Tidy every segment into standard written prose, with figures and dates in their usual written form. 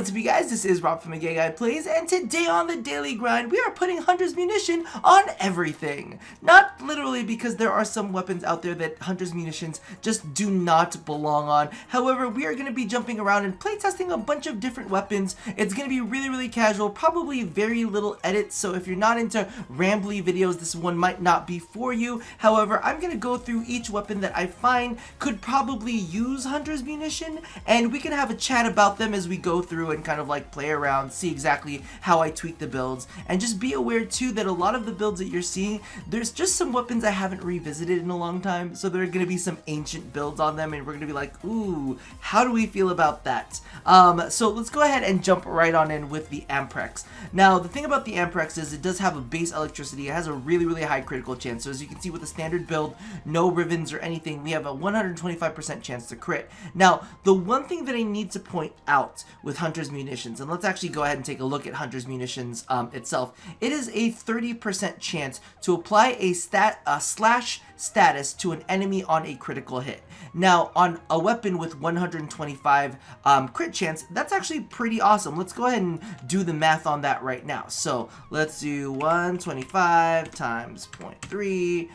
what's up you guys, this is Rob from the Gay Guy Plays, and today on the Daily Grind, we are putting Hunter's Munition on everything. Not literally, because there are some weapons out there that Hunter's Munitions just do not belong on. However, we are going to be jumping around and playtesting a bunch of different weapons. It's going to be really casual, probably very little edits, so if you're not into rambly videos, this one might not be for you. However, I'm going to go through each weapon that I find could probably use Hunter's Munition, and we can have a chat about them as we go through and kind of like play around, see exactly how I tweak the builds, and just be aware too that a lot of the builds that you're seeing, there's just some weapons I haven't revisited in a long time, so there are going to be some ancient builds on them, and we're going to be like, ooh, how do we feel about that? So let's go ahead and jump right on in with the Amprex. Now, the thing about the Amprex is it does have a base electricity. It has a really high critical chance, so as you can see with the standard build, no rivens or anything, we have a 125% chance to crit. Now, the one thing that I need to point out with Hunter's Munitions, and let's actually go ahead and take a look at Hunter's Munitions itself. It is a 30% chance to apply a slash status to an enemy on a critical hit. Now, on a weapon with 125 crit chance, that's actually pretty awesome. Let's go ahead and do the math on that right now. So let's do 125 times 0.3.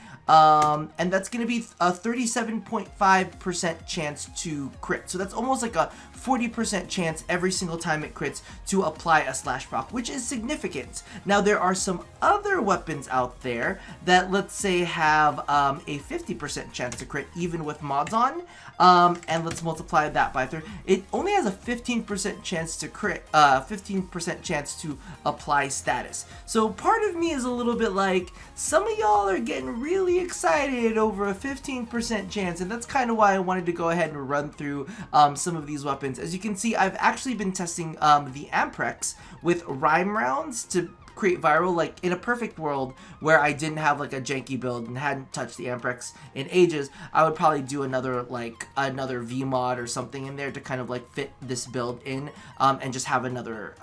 And that's going to be a 37.5% chance to crit. So that's almost like a 40% chance every single time it crits to apply a slash proc, which is significant. Now, there are some other weapons out there that, let's say, have a 50% chance to crit even with mods on. And let's multiply that by 3. It only has a 15% chance to crit, 15% chance to apply status. So part of me is a little bit like, some of y'all are getting really excited over a 15% chance, and that's kind of why I wanted to go ahead and run through some of these weapons. As you can see, I've actually been testing the Amprex with rhyme rounds to create viral. Like, in a perfect world where I didn't have like a janky build and hadn't touched the Amprex in ages, I would probably do another V mod or something in there to kind of like fit this build in, and just have another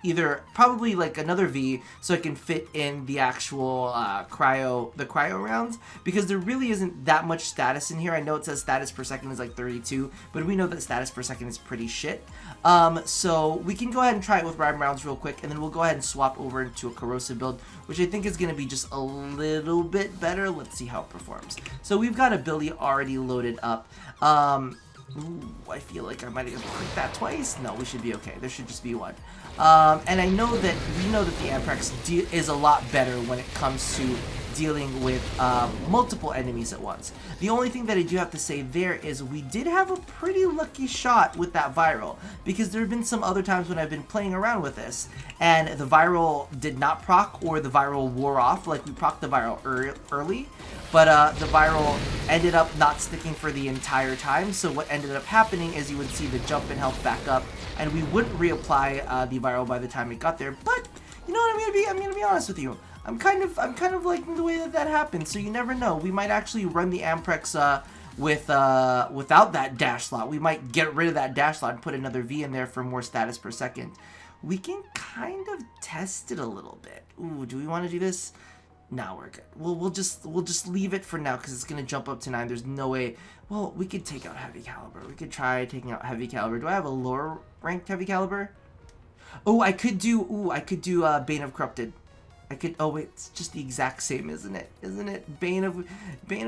either probably like another V so it can fit in the actual cryo rounds, because there really isn't that much status in here. I know it says status per second is like 32, but we know that status per second is pretty shit. So we can go ahead and try it with rhyme rounds real quick, and then we'll go ahead and swap over into a corrosive build, which I think is going to be just a little bit better. Let's see how it performs. So we've got ability already loaded up. Ooh, I feel like I might have clicked that twice. No, we should be okay. There should just be one. And I know that we know that the Amprex is a lot better when it comes to dealing with multiple enemies at once. The only thing that I do have to say there is we did have a pretty lucky shot with that viral, because there have been some other times when I've been playing around with this and the viral did not proc, or the viral wore off. Like, we procced the viral early, but the viral ended up not sticking for the entire time. So what ended up happening is you would see the jump and health back up, and we wouldn't reapply the viral by the time it got there. But you know what, I'm gonna be honest with you. I'm kind of liking the way that happens. So you never know. We might actually run the Amprex without that dash slot. We might get rid of that dash slot and put another V in there for more status per second. We can kind of test it a little bit. Ooh, do we want to do this? No, we're good. We'll just leave it for now, because it's gonna jump up to 9. There's no way. Well, we could take out heavy caliber. We could try taking out heavy caliber. Do I have a lower ranked heavy caliber? Oh, I could do Bane of Corrupted. Oh wait, it's just the exact same, isn't it? Isn't it? Bane of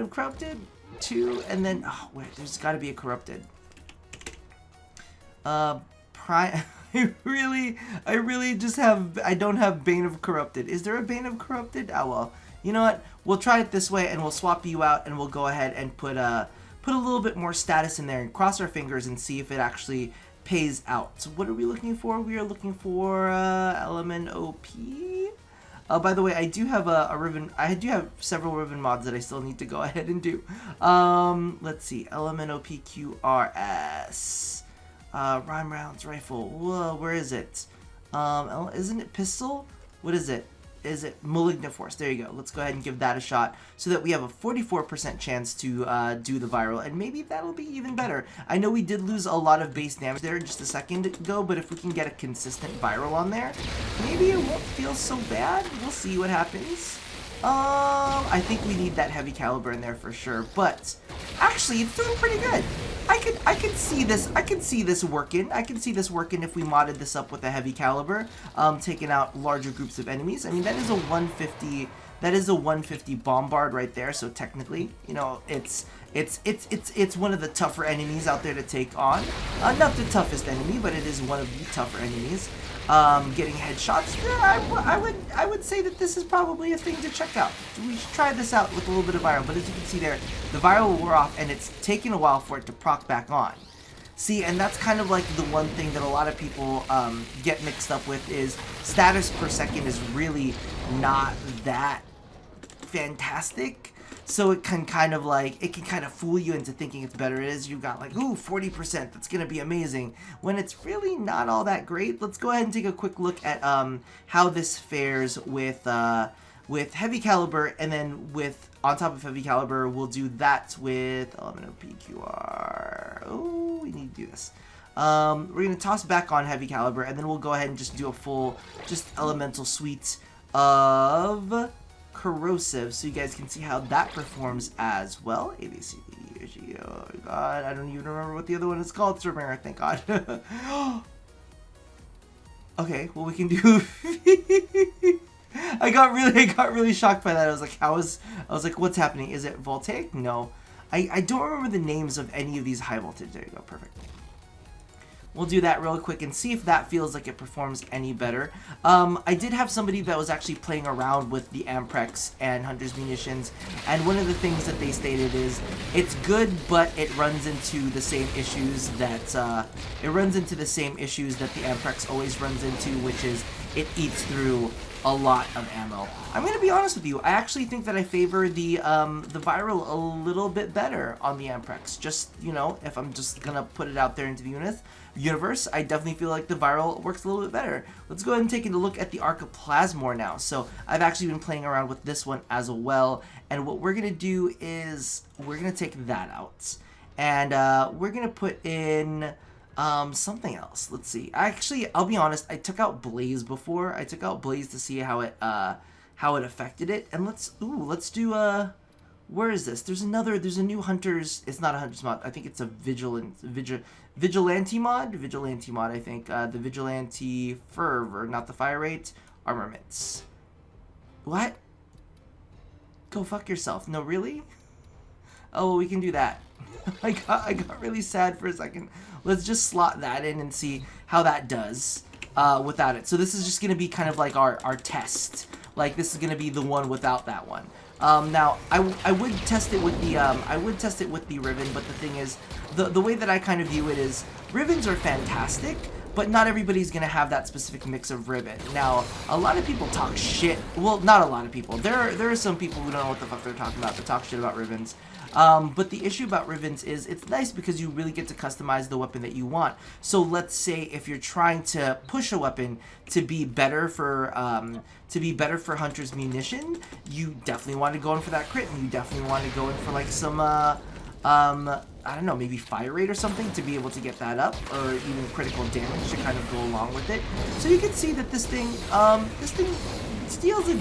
Corrupted 2, and then, oh wait, there's got to be a Corrupted. I really just I don't have Bane of Corrupted. Is there a Bane of Corrupted? Oh well, you know what? We'll try it this way, and we'll swap you out, and we'll go ahead and put a little bit more status in there, and cross our fingers and see if it actually pays out. So what are we looking for? We are looking for LMAO. By the way, I do have a ribbon. I do have several ribbon mods that I still need to go ahead and do. Let's see. LMNOPQRS. Rhyme rounds rifle. Whoa, where is it? Isn't it pistol? What is it? Is it Malignant Force? There you go. Let's go ahead and give that a shot so that we have a 44% chance to do the viral, and maybe that'll be even better. I know we did lose a lot of base damage there just a second ago, but if we can get a consistent viral on there, maybe it won't feel so bad. We'll see what happens. I think we need that heavy caliber in there for sure, but actually it's doing pretty good. I could see this working. I could see this working if we modded this up with a heavy caliber, taking out larger groups of enemies. I mean, that is a 150. That is a 150 bombard right there. So technically, you know, it's one of the tougher enemies out there to take on. Not the toughest enemy, but it is one of the tougher enemies. Getting headshots. I would say that this is probably a thing to check out. We should try this out with a little bit of viral. But as you can see there, the viral wore off, and it's taking a while for it to proc back on. See, and that's kind of like the one thing that a lot of people get mixed up with is status per second is really not that fantastic. So it can kind of like, it can kind of fool you into thinking it's better. It is, you got like, ooh, 40%, that's gonna be amazing, when it's really not all that great. Let's go ahead and take a quick look at how this fares with heavy caliber, and then with, on top of heavy caliber, we'll do that with LMAO PQR. Oh, we need to do this. We're gonna toss back on heavy caliber, and then we'll go ahead and just do a full, just elemental suite of corrosive, so you guys can see how that performs as well. A, B, C, D, E, F, G, oh god, I don't even remember what the other one is called. It's Romero, thank god. Okay, well we can do I got really shocked by that. I was like, I was like, what's happening? Is it voltaic? No. I don't remember the names of any of these high voltage. There you go, perfect. We'll do that real quick and see if that feels like it performs any better. I did have somebody that was actually playing around with the Amprex and Hunter's Munitions, and one of the things that they stated is it's good, but it runs into the same issues that the Amprex always runs into, which is it eats through a lot of ammo. I'm gonna be honest with you. I actually think that I favor the viral a little bit better on the Amprex. Just, you know, if I'm just gonna put it out there into the universe, I definitely feel like the viral works a little bit better. Let's go ahead and take a look at the Arca plasmor now. So I've actually been playing around with this one as well, and what we're gonna do is we're gonna take that out, and we're gonna put in something else. Let's see. Actually, I'll be honest, I took out Blaze before. I took out Blaze to see how it affected it. And let's do where is this? There's a new Hunters, it's not a Hunters mod. I think it's a Vigilante mod, I think. The Vigilante Fervor, not the fire rate, armaments. What? Go fuck yourself. No, really? Oh, well, we can do that. I got really sad for a second. Let's just slot that in and see how that does without it. So this is just going to be kind of like our test. Like, this is going to be the one without that one. Now, I would test it with the Riven, but the thing is, the way that I kind of view it is, Rivens are fantastic, but not everybody's going to have that specific mix of Riven. Now, a lot of people talk shit. Well, not a lot of people. There are some people who don't know what the fuck they're talking about that talk shit about Rivens. But the issue about Rivens is it's nice because you really get to customize the weapon that you want. So let's say if you're trying to push a weapon to be better for Hunter's Munition, you definitely want to go in for that crit, and you definitely want to go in for like some I don't know, maybe fire rate or something to be able to get that up, or even critical damage to kind of go along with it. So you can see that this thing steals a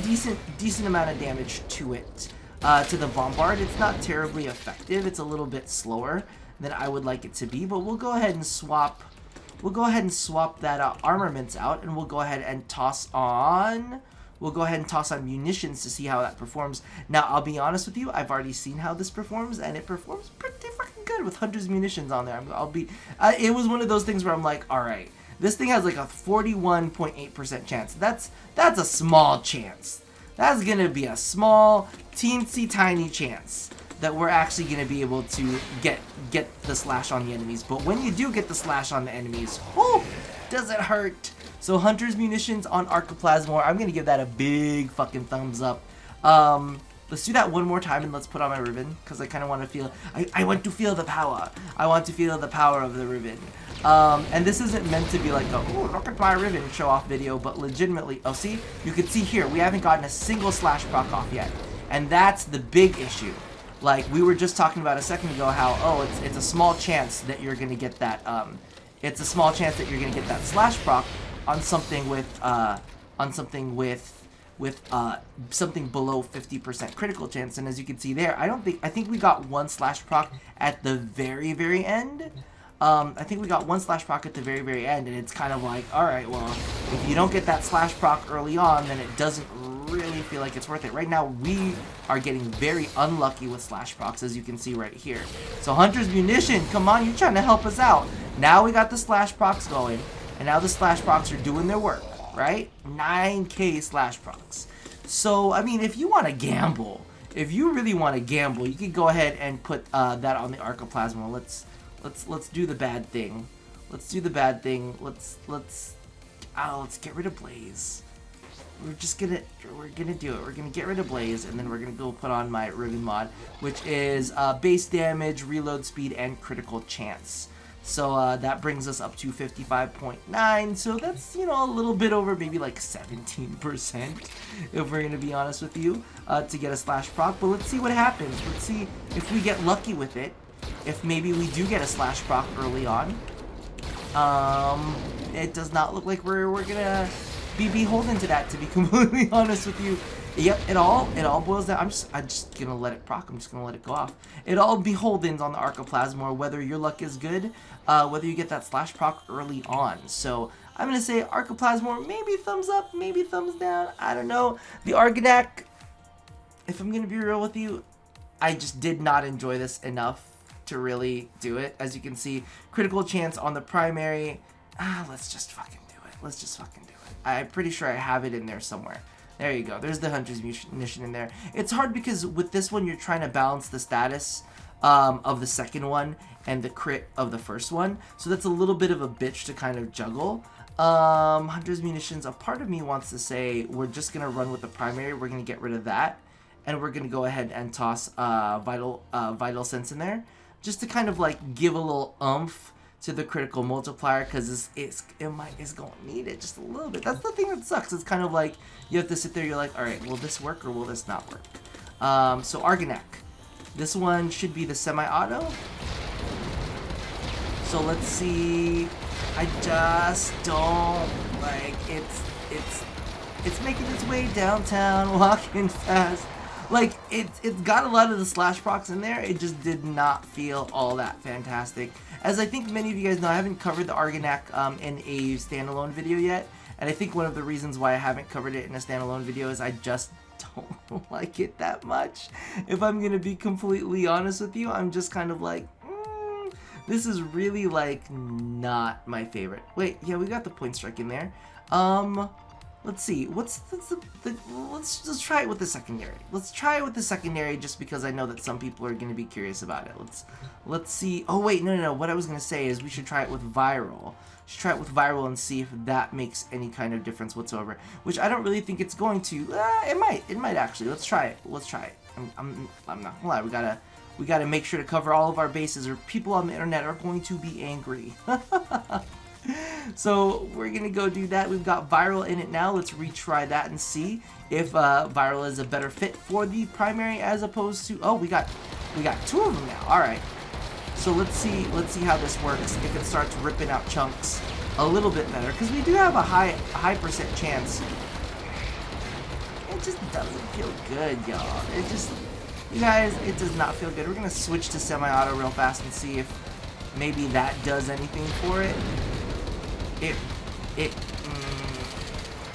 decent amount of damage to it. To the bombard. It's not terribly effective. It's a little bit slower than I would like it to be, but we'll go ahead and swap that armaments out, and we'll go ahead and toss on munitions to see how that performs. Now, I'll be honest with you, I've already seen how this performs, and it performs pretty fucking good with Hunter's Munitions on there. It was one of those things where I'm like, all right, this thing has like a 41.8% chance. That's a small chance. That's gonna be a small, teensy tiny chance that we're actually gonna be able to get the slash on the enemies. But when you do get the slash on the enemies, whoo, does it hurt? So Hunter's Munitions on Arca plasmor, I'm gonna give that a big fucking thumbs up. Let's do that one more time, and let's put on my Riven, because I kind of want to feel, I want to feel the power. I want to feel the power of the Riven. And this isn't meant to be like a, oh, look at my Riven show off video, but legitimately, oh, see, you can see here, we haven't gotten a single slash proc off yet. And that's the big issue. Like, we were just talking about a second ago how, oh, it's a small chance that you're going to get that, it's a small chance that you're going to get that slash proc on something with with something below 50% critical chance. And as you can see there, I think we got one slash proc at the very end. I think we got one slash proc at the very end, and it's kind of like, alright, well, if you don't get that slash proc early on, then it doesn't really feel like it's worth it. Right now, we are getting very unlucky with slash procs, as you can see right here. So Hunter's Munition, come on, you're trying to help us out. Now we got the slash procs going, and now the slash procs are doing their work, right? 9k slash procs. So, I mean, if you want to gamble, if you really want to gamble, you can go ahead and put that on the Arca plasmor. Let's do the bad thing. Let's do the bad thing. Let's get rid of Blaze. We're gonna do it. We're gonna get rid of Blaze, and then we're gonna go put on my Riven mod, which is base damage, reload speed, and critical chance. So that brings us up to 55.9. So that's, you know, a little bit over, maybe like 17%, if we're gonna be honest with you, to get a slash proc. But let's see what happens. Let's see if we get lucky with it. If maybe we do get a slash proc early on. It does not look like we're gonna be beholden to that, to be completely honest with you. Yep, it all boils down. I'm just gonna let it proc. I'm just gonna let it go off. It all beholdens on the Arca plasmor, whether your luck is good, whether you get that slash proc early on. So I'm gonna say Arca plasmor, maybe thumbs up, maybe thumbs down. I don't know. The Argonak, if I'm gonna be real with you, I just did not enjoy this enough to really do it. As you can see, critical chance on the primary. Let's just fucking do it. Let's just fucking do it. I'm pretty sure I have it in there somewhere. There you go. There's the Hunter's Munition in there. It's hard because with this one, you're trying to balance the status of the second one and the crit of the first one. So that's a little bit of a bitch to kind of juggle. Hunter's Munitions, a part of me wants to say we're just going to run with the primary. We're going to get rid of that. And we're going to go ahead and toss Vital Sense in there, just to kind of like give a little oomph to the critical multiplier, because it's going to need it just a little bit. That's the thing that sucks. It's kind of like you have to sit there, you're like, alright, will this work or will this not work? So Argonak. This one should be the semi-auto. So let's see. I just don't like it's making its way downtown, walking fast. Like, it's got a lot of the slash procs in there. It just did not feel all that fantastic. As I think many of you guys know, I haven't covered the Argonak in a standalone video yet. And I think one of the reasons why I haven't covered it in a standalone video is I just don't like it that much. If I'm going to be completely honest with you, I'm just kind of like, this is really, like, not my favorite. Wait, yeah, we got the point strike in there. Let's see, let's try it with the secondary. Let's try it with the secondary just because I know that some people are going to be curious about it. Let's see. Oh wait, no. What I was going to say is we should try it with viral. Should try it with viral and see if that makes any kind of difference whatsoever. Which I don't really think it's going to. It might actually. Let's try it. I'm not gonna lie. We gotta make sure to cover all of our bases, or people on the internet are going to be angry. So we're gonna go do that. We've got viral in it now. Let's retry that and see if viral is a better fit for the primary as opposed to. Oh, we got two of them now. All right. So let's see how this works. If it starts ripping out chunks a little bit better, because we do have a high percent chance. It just doesn't feel good, y'all. You guys, it does not feel good. We're gonna switch to semi-auto real fast and see if maybe that does anything for it.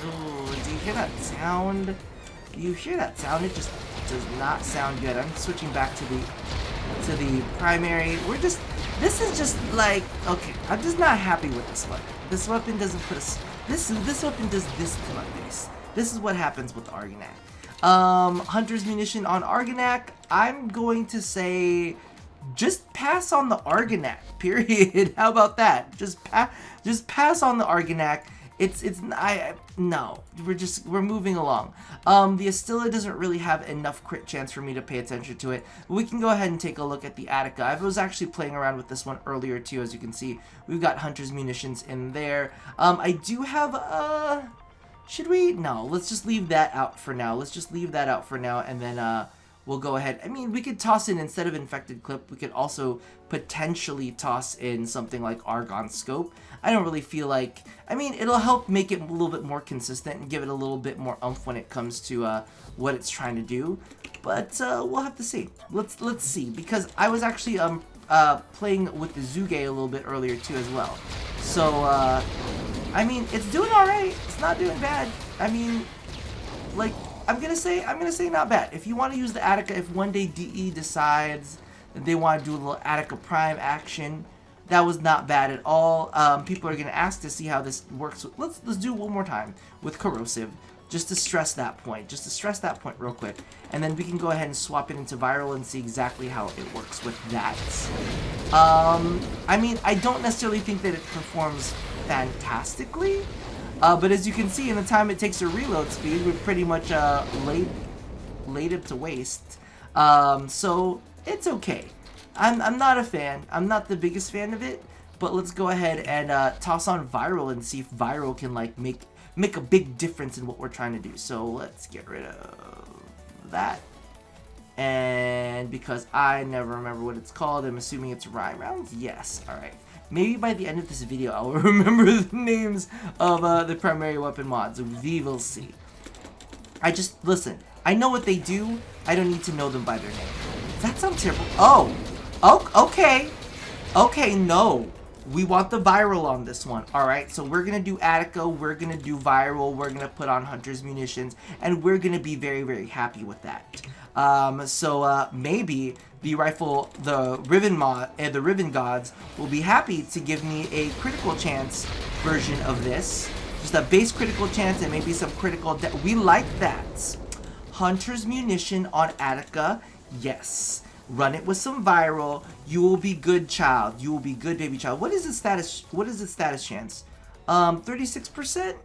Ooh, do you hear that sound? Do you hear that sound? It just does not sound good. I'm switching back to the primary. This is just like, okay, I'm just not happy with this weapon. This weapon doesn't put us, this weapon does this to my face. This is what happens with the Argonak. Hunter's Munition on Argonak, I'm going to say just pass on the Argonak, period. How about that? Just pass on the Argonak. No, we're moving along. The Astilla doesn't really have enough crit chance for me to pay attention to it. But we can go ahead and take a look at the Attica. I was actually playing around with this one earlier too, as you can see. We've got Hunter's Munitions in there. I do have, should we? No, let's just leave that out for now. And then, we'll go ahead. I mean, we could toss in, instead of infected clip, we could also potentially toss in something like Argon scope. I don't really feel like, I mean, it'll help make it a little bit more consistent and give it a little bit more oomph when it comes to what it's trying to do. But we'll have to see. Let's see, because I was actually playing with the Zuge a little bit earlier too as well. So I mean, it's doing all right. It's not doing bad. I mean, like, I'm gonna say not bad. If you want to use the Attica, if one day DE decides that they want to do a little Attica Prime action, that was not bad at all. People are gonna ask to see how this works. Let's do it one more time with corrosive, just to stress that point. Just to stress that point real quick, and then we can go ahead and swap it into viral and see exactly how it works with that. I mean, I don't necessarily think that it performs fantastically, but as you can see, in the time it takes to reload speed, we're pretty much laid it to waste. So it's okay. I'm not a fan. I'm not the biggest fan of it, but let's go ahead and toss on viral and see if viral can like make a big difference in what we're trying to do. So let's get rid of that. And because I never remember what it's called, I'm assuming it's rhyme rounds. Yes. All right. Maybe by the end of this video, I will remember the names of the primary weapon mods. We will see. Listen, I know what they do. I don't need to know them by their name. Does that sound terrible? Oh, okay. Okay, no. We want the viral on this one. Alright, so we're going to do Attica. We're going to do viral. We're going to put on Hunter's Munitions. And we're going to be very, very happy with that. Maybe the Riven Gods will be happy to give me a critical chance version of this. Just a base critical chance and maybe some critical... We like that. Hunter's Munition on Attica. Yes. Run it with some viral. You will be good, child. You will be good, baby child. What is its status? What is its status chance? 36%?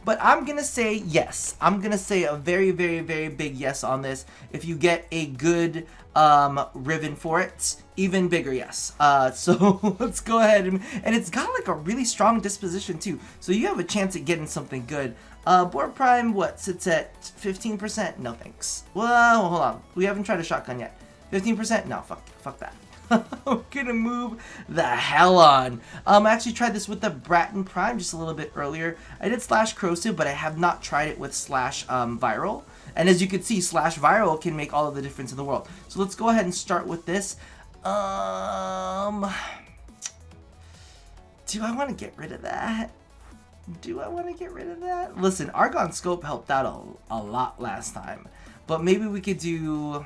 But I'm going to say yes. I'm going to say a very, very, very big yes on this. If you get a good Riven for it, even bigger yes. So let's go ahead. And it's got like a really strong disposition too. So you have a chance at getting something good. Board Prime, what, sits at 15%? No thanks. Well, hold on. We haven't tried a shotgun yet. 15%? No, fuck that. I'm gonna move the hell on. I actually tried this with the Braton Prime just a little bit earlier. I did slash corrosive, but I have not tried it with slash viral. And as you can see, slash viral can make all of the difference in the world. So let's go ahead and start with this. Do I want to get rid of that? Listen, Argon Scope helped out a lot last time. But maybe we could do...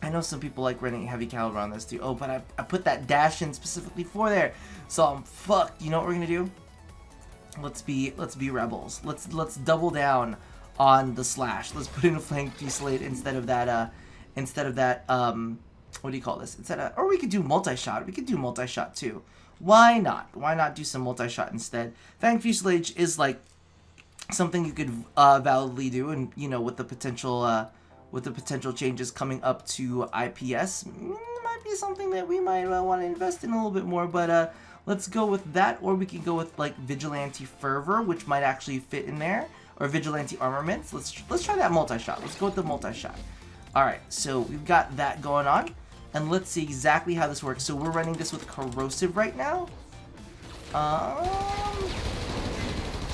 I know some people like running heavy caliber on this too. Oh, but I put that dash in specifically for there. So I'm fucked. You know what we're going to do? Let's be rebels. Let's double down on the slash. Let's put in a flank fusillade instead of that, what do you call this? Or we could do multi-shot. We could do multi-shot too. Why not? Why not do some multi-shot instead? Fang Fusilage is like something you could validly do, and you know, with the potential changes coming up to IPS, might be something that we might want to invest in a little bit more. But let's go with that, or we could go with like Vigilante Fervor, which might actually fit in there, or Vigilante Armaments. Let's try that multi-shot. Let's go with the multi-shot. All right, so we've got that going on. And let's see exactly how this works. So we're running this with corrosive right now.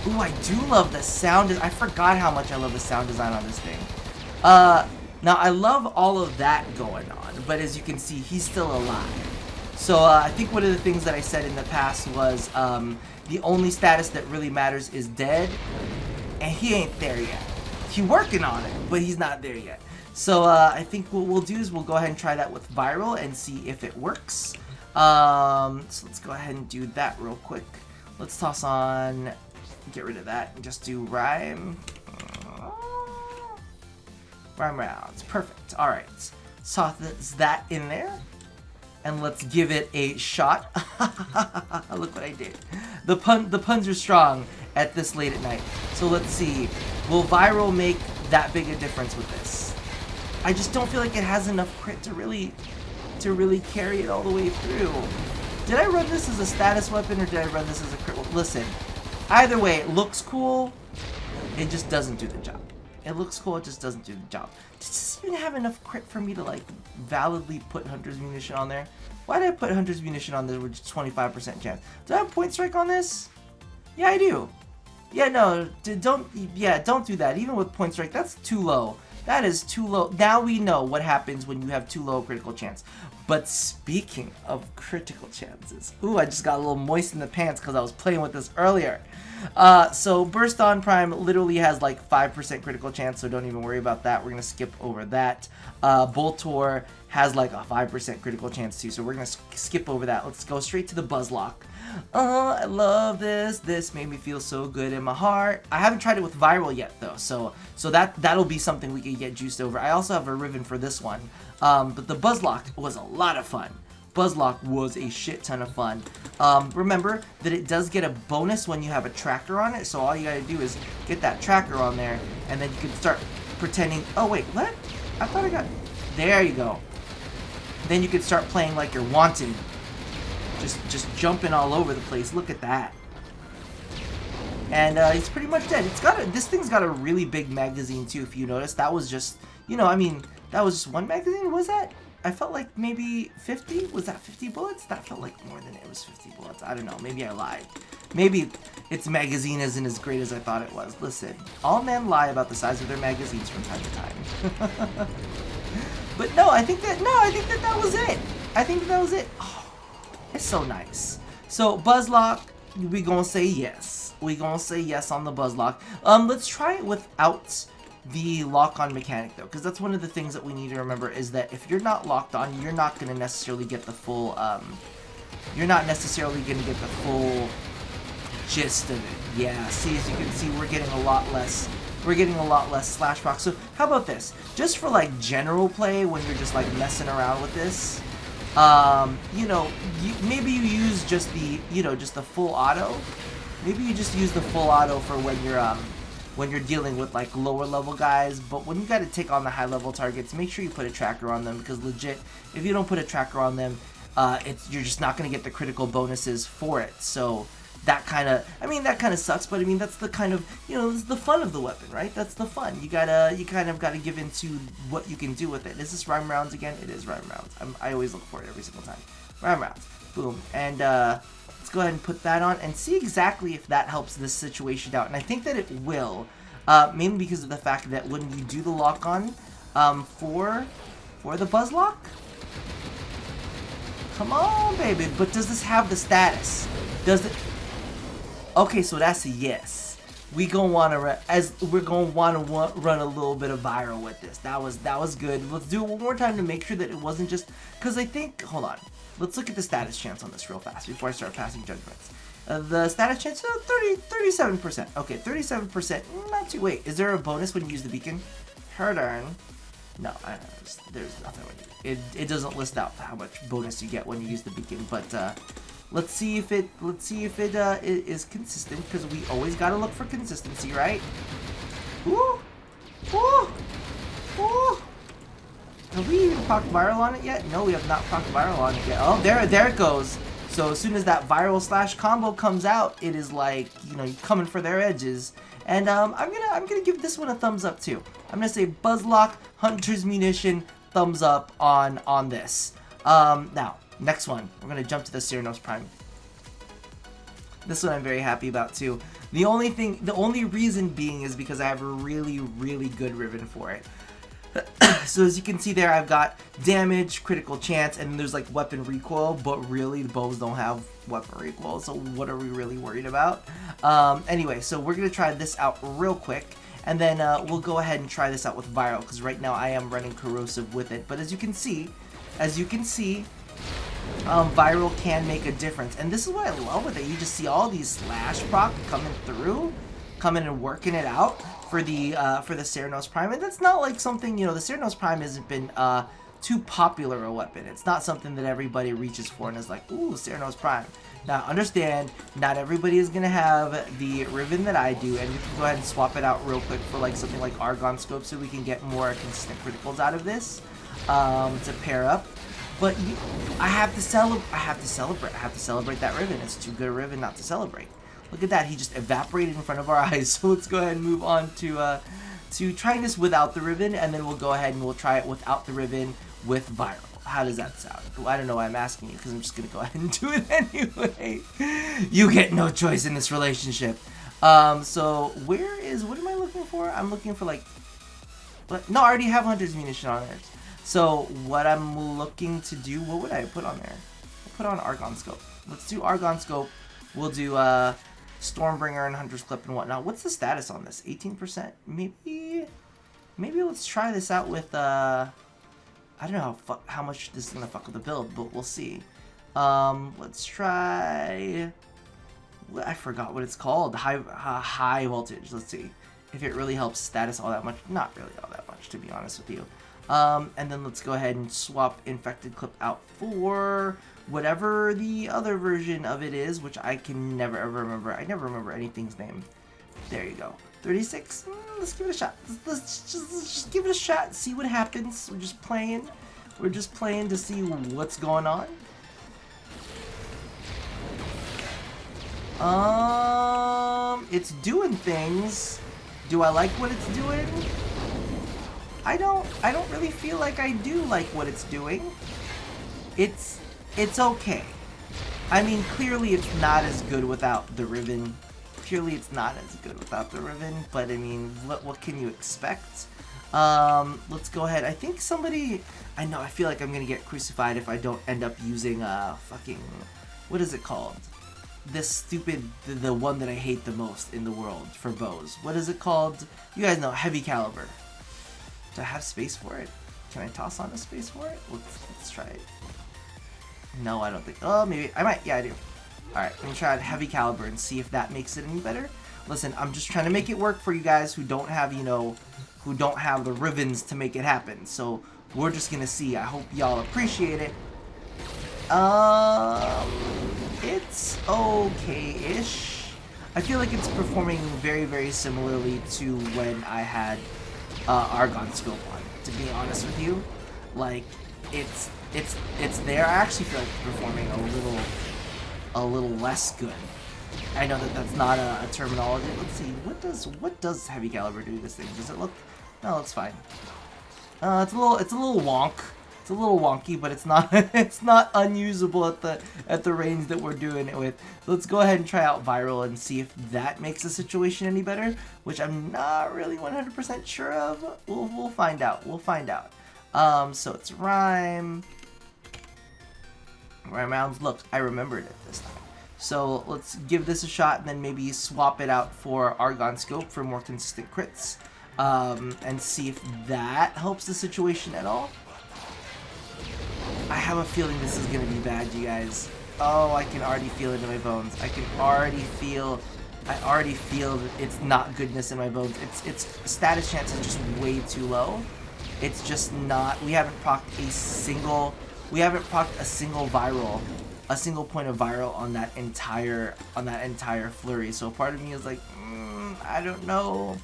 Ooh, I do love the sound. I forgot how much I love the sound design on this thing. Now I love all of that going on, but as you can see, he's still alive. So I think one of the things that I said in the past was the only status that really matters is dead, and he ain't there yet. He's working on it, but he's not there yet. So I think what we'll do is we'll go ahead and try that with viral and see if it works. So let's go ahead and do that real quick. Let's toss on, get rid of that, and just do rhyme. Rhyme rounds, perfect. All right, so that's that in there. And let's give it a shot. Look what I did. The puns are strong at this late at night. So let's see, will viral make that big a difference with this? I just don't feel like it has enough crit to really carry it all the way through. Did I run this as a status weapon or did I run this as a crit? Listen, either way, it looks cool. It just doesn't do the job. It looks cool, it just doesn't do the job. Does this even have enough crit for me to like validly put Hunter's Munition on there? Why did I put Hunter's Munition on there with just 25% chance? Do I have Point Strike on this? Yeah, I do. Yeah, no, don't do that. Even with Point Strike, that's too low. That is too low. Now we know what happens when you have too low critical chance. But speaking of critical chances, ooh, I just got a little moist in the pants because I was playing with this earlier. So Burst on Prime literally has like 5% critical chance, so don't even worry about that. We're gonna skip over that. Boltor has like a 5% critical chance too, so we're gonna skip over that. Let's go straight to the Buzlok. I love this. This made me feel so good in my heart. I haven't tried it with viral yet though, so that'll be something we can get juiced over. I also have a Riven for this one, but the Buzlok was a lot of fun. Buzlok was a shit ton of fun. Remember that it does get a bonus when you have a tracker on it, so all you gotta do is get that tracker on there, and then you can start pretending. Oh wait, what? I thought I got. There you go. Then you can start playing like you're wanted. Just jumping all over the place. Look at that. And it's pretty much dead. This thing's got a really big magazine too. If you notice, that was just, I mean, that was just one magazine. Was that? I felt like maybe 50. Was that 50 bullets? That felt like more than it was 50 bullets. I don't know. Maybe I lied. Maybe its magazine isn't as great as I thought it was. Listen, all men lie about the size of their magazines from time to time. But no, I think that was it. I think that was it. Oh, it's so nice. So Buzlok, we gonna say yes. We gonna say yes on the Buzlok. Let's try it without the lock-on mechanic though, because that's one of the things that we need to remember is that if you're not locked on, you're not gonna necessarily get the full. You're not necessarily gonna get the full gist of it. Yeah. See, as you can see, we're getting a lot less. We're getting a lot less slash procs. So how about this? Just for like general play, when you're just like messing around with this, maybe you use just the, just the full auto. Maybe you just use the full auto for when you're dealing with like lower level guys. But when you got to take on the high level targets, make sure you put a tracker on them, because legit, if you don't put a tracker on them, you're just not going to get the critical bonuses for it. So that kind of sucks, but I mean, that's the kind of, this is the fun of the weapon, right? That's the fun. You kind of gotta give into what you can do with it. Is this rhyme rounds again? It is rhyme rounds. I always look for it every single time. Rhyme rounds. Boom. And let's go ahead and put that on and see exactly if that helps this situation out. And I think that it will, mainly because of the fact that when you do the lock on, for the Buzlok, come on, baby. But does this have the status? Does it? Okay, so that's a yes. We're gonna wanna run a little bit of viral with this. That was good. Let's do it one more time to make sure that it wasn't just, because I think, hold on. Let's look at the status chance on this real fast before I start passing judgments. The status chance, 37%. Okay, 37%. Not too. Wait, is there a bonus when you use the beacon? Her darn. No, there's nothing when it doesn't list out how much bonus you get when you use the beacon, but let's see if it is consistent, because we always gotta look for consistency, right? Ooh, ooh, ooh. Have we even proc viral on it yet? No, we have not proc viral on it yet. Oh, there it goes. So as soon as that viral slash combo comes out, it is like, coming for their edges. And I'm gonna give this one a thumbs up too. I'm gonna say Buzlok, Hunter's Munition, thumbs up on this. Now, next one, we're gonna jump to the Cernos Prime. This one I'm very happy about too. The only reason being is because I have a really, really good Riven for it. So as you can see there, I've got damage, critical chance, and there's like weapon recoil, but really the bows don't have weapon recoil, so what are we really worried about? Anyway, so we're gonna try this out real quick, and then we'll go ahead and try this out with viral, because right now I am running corrosive with it. But as you can see, viral can make a difference, and this is what I love with it. You just see all these slash proc coming and working it out for the Cernos Prime. And that's not like something, the Cernos Prime hasn't been too popular a weapon. It's not something that everybody reaches for and is like, ooh, Cernos Prime. Now understand, not everybody is gonna have the Riven that I do, and we can go ahead and swap it out real quick for like something like Argon Scope, so we can get more consistent criticals out of this to pair up. But I have to celebrate. I have to celebrate that Riven. It's too good a Riven not to celebrate. Look at that. He just evaporated in front of our eyes. So let's go ahead and move on to to trying this without the ribbon, and then we'll go ahead and we'll try it without the ribbon with viral. How does that sound? I don't know why I'm asking you, because I'm just going to go ahead and do it anyway. You get no choice in this relationship. So what am I looking for? I'm looking for like, no, I already have Hunter's Munition on there. So what I'm looking to do, what would I put on there? I'll put on Argon Scope. Let's do Argon Scope. We'll do Stormbringer and Hunter's Clip and whatnot. What's the status on this? 18%? Maybe let's try this out with, I don't know how much this is going to fuck with the build, but we'll see. Let's try, I forgot what it's called. High voltage. Let's see if it really helps status all that much. Not really all that much, to be honest with you. And then let's go ahead and swap Infected Clip out for whatever the other version of it is, which I can never ever remember. I never remember anything's name. There you go. 36. Let's give it a shot. Let's just give it a shot. See what happens. We're just playing. We're just playing to see what's going on. It's doing things. Do I like what it's doing? I don't really feel like I do like what it's doing. It's okay. I mean, clearly it's not as good without the ribbon. Clearly it's not as good without the ribbon, but I mean, what can you expect? Let's go ahead. I think somebody, I know, I feel like I'm gonna get crucified if I don't end up using fucking, what is it called? This stupid, the one that I hate the most in the world for bows. What is it called? You guys know, heavy caliber. Do I have space for it? Can I toss on a space for it? Let's try it. No, I don't think. Oh, maybe I might. Yeah, I do. All right, let me try heavy caliber and see if that makes it any better. Listen, I'm just trying to make it work for you guys who don't have, you know, who don't have the ribbons to make it happen. So we're just gonna see. I hope y'all appreciate it. It's okay-ish. I feel like it's performing very, very similarly to when I had Argon Scope on, to be honest with you. Like, it's there. I actually feel like it's performing a little less good. I know that that's not a terminology. Let's see, what does heavy caliber do to this thing? Does it look? No, it's fine. It's a little wonk. It's a little wonky, but it's not it's not unusable at the range that we're doing it with. So let's go ahead and try out viral and see if that makes the situation any better, which I'm not really 100% sure of. We'll find out. We'll find out. So it's rhyme rounds. Look, I remembered it this time. So let's give this a shot and then maybe swap it out for Argon Scope for more consistent crits, and see if that helps the situation at all. I have a feeling this is going to be bad, you guys. Oh, I can already feel it in my bones. I already feel that it's not goodness in my bones. Its status chance is just way too low. It's just not. We haven't procced a single viral, a single point of viral on that entire flurry. So part of me is like, I don't know.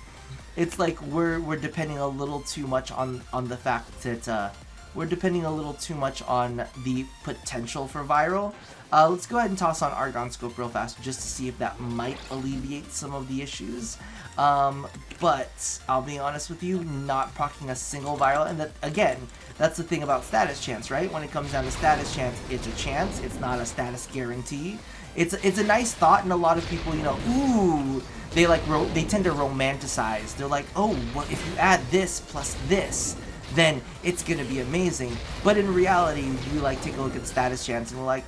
It's like we're depending a little too much on the fact that we're depending a little too much on the potential for viral. Let's go ahead and toss on Argon Scope real fast just to see if that might alleviate some of the issues. But I'll be honest with you, not proccing a single viral, and that again, that's the thing about status chance, right? When it comes down to status chance, it's a chance. It's not a status guarantee. It's a nice thought, and a lot of people, you know, ooh, they tend to romanticize. They're like, oh, well, if you add this plus this, then it's gonna be amazing. But in reality, we like take a look at status chance and we're like,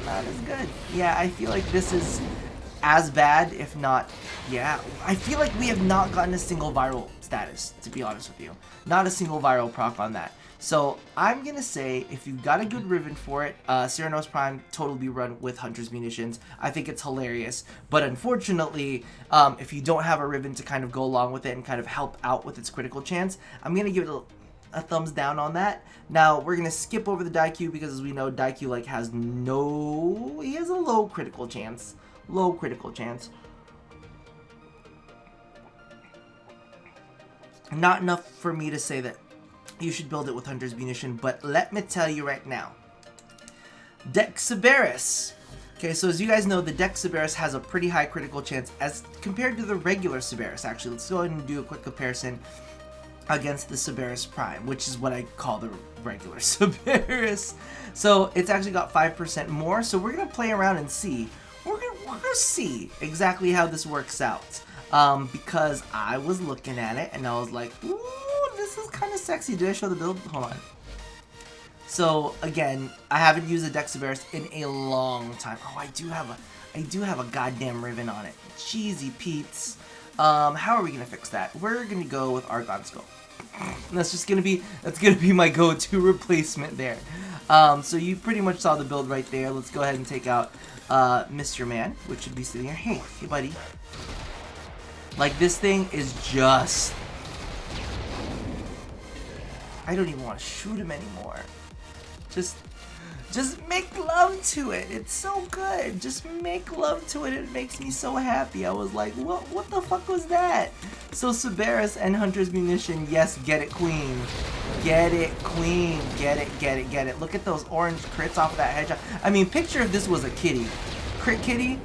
not as good. Yeah, I feel like this is as bad, if not, yeah. I feel like we have not gotten a single viral status, to be honest with you. Not a single viral proc on that. So I'm gonna say, if you've got a good ribbon for it, Cernos Prime totally run with Hunter's Munitions. I think it's hilarious, but unfortunately, if you don't have a ribbon to kind of go along with it and kind of help out with its critical chance, I'm gonna give it a thumbs down on that. Now we're gonna skip over the Daikyu because, as we know, Daikyu like he has a low critical chance. Low critical chance. Not enough for me to say that you should build it with Hunter's Munition, but let me tell you right now, deck Sybaris Okay, so as you guys know, the deck Sybaris has a pretty high critical chance as compared to the regular Sybaris. Actually, let's go ahead and do a quick comparison against the Sybaris Prime, which is what I call the regular Sybaris. So it's actually got 5% more. So we're gonna play around and see. We're gonna see exactly how this works out. Because I was looking at it and I was like, ooh, this is kind of sexy. Did I show the build? Hold on. So again, I haven't used a deck Sybaris in a long time. Oh, I do have a goddamn ribbon on it. Cheesy Pete's. How are we gonna fix that? We're gonna go with Argon Scope. That's gonna be my go-to replacement there. So you pretty much saw the build right there. Let's go ahead and take out Mr. Man, which should be sitting here. Hey buddy. Like, this thing is just... I don't even want to shoot him anymore. Just make love to it. It's so good. Just make love to it. It makes me so happy. I was like, what the fuck was that? So Sybaris and Hunter's Munition, yes, get it, queen. Get it, queen. Get it, get it, get it. Look at those orange crits off of that headshot. I mean, picture if this was a kitty. Crit kitty?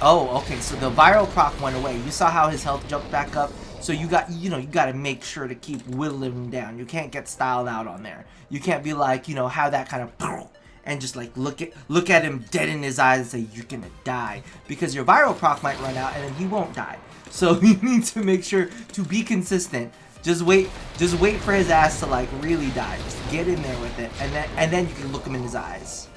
Oh, okay, so the viral proc went away. You saw how his health jumped back up. So you got to make sure to keep whittling him down. You can't get styled out on there. You can't be like, have that kind of and just like look at him dead in his eyes and say, you're gonna die, because your viral proc might run out and then he won't die. So you need to make sure to be consistent. Just wait for his ass to like really die. Just get in there with it, and then you can look him in his eyes.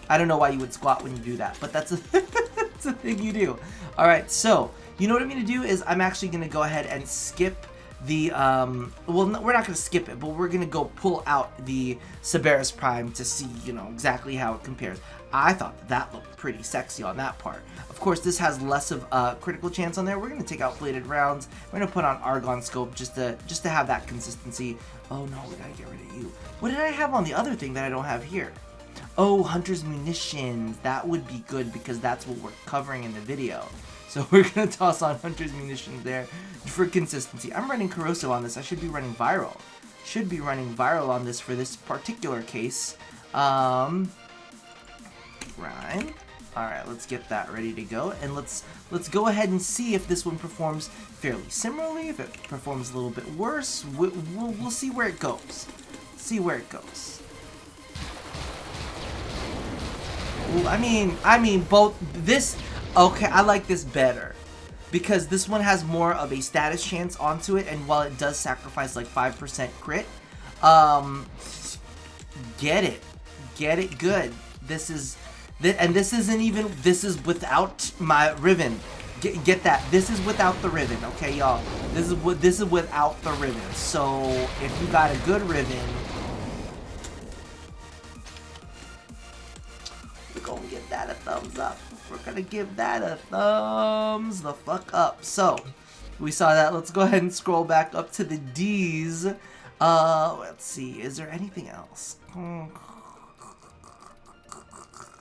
I don't know why you would squat when you do that, but that's a that's a thing you do. All right, so you know what I'm gonna do is I'm actually gonna go ahead and skip the well, no, we're not gonna skip it, but we're gonna go pull out the Sybaris Prime to see exactly how it compares. I thought that looked pretty sexy on that part. Of course, this has less of a critical chance on there. We're gonna take out Bladed Rounds. We're gonna put on Argon Scope just to have that consistency. Oh no, we gotta get rid of you. What did I have on the other thing that I don't have here? Oh, Hunter's Munitions. That would be good because that's what we're covering in the video. So we're going to toss on Hunter's Munitions there for consistency. I'm running Corrosive on this. I should be running Viral. Should be running Viral on this for this particular case. Rhyme. Alright, let's get that ready to go. And let's go ahead and see if this one performs fairly similarly. If it performs a little bit worse, we'll see where it goes. See where it goes. Ooh, I mean, both this... Okay, I like this better because this one has more of a status chance onto it, and while it does sacrifice like 5% crit, get it good. This is without my ribbon. Get that. This is without the ribbon, okay, y'all. This is without the ribbon. So if you got a good ribbon, we're gonna give that a thumbs up. We're gonna give that a thumbs the fuck up. So we saw that. Let's go ahead and scroll back up to the D's. Let's see. Is there anything else?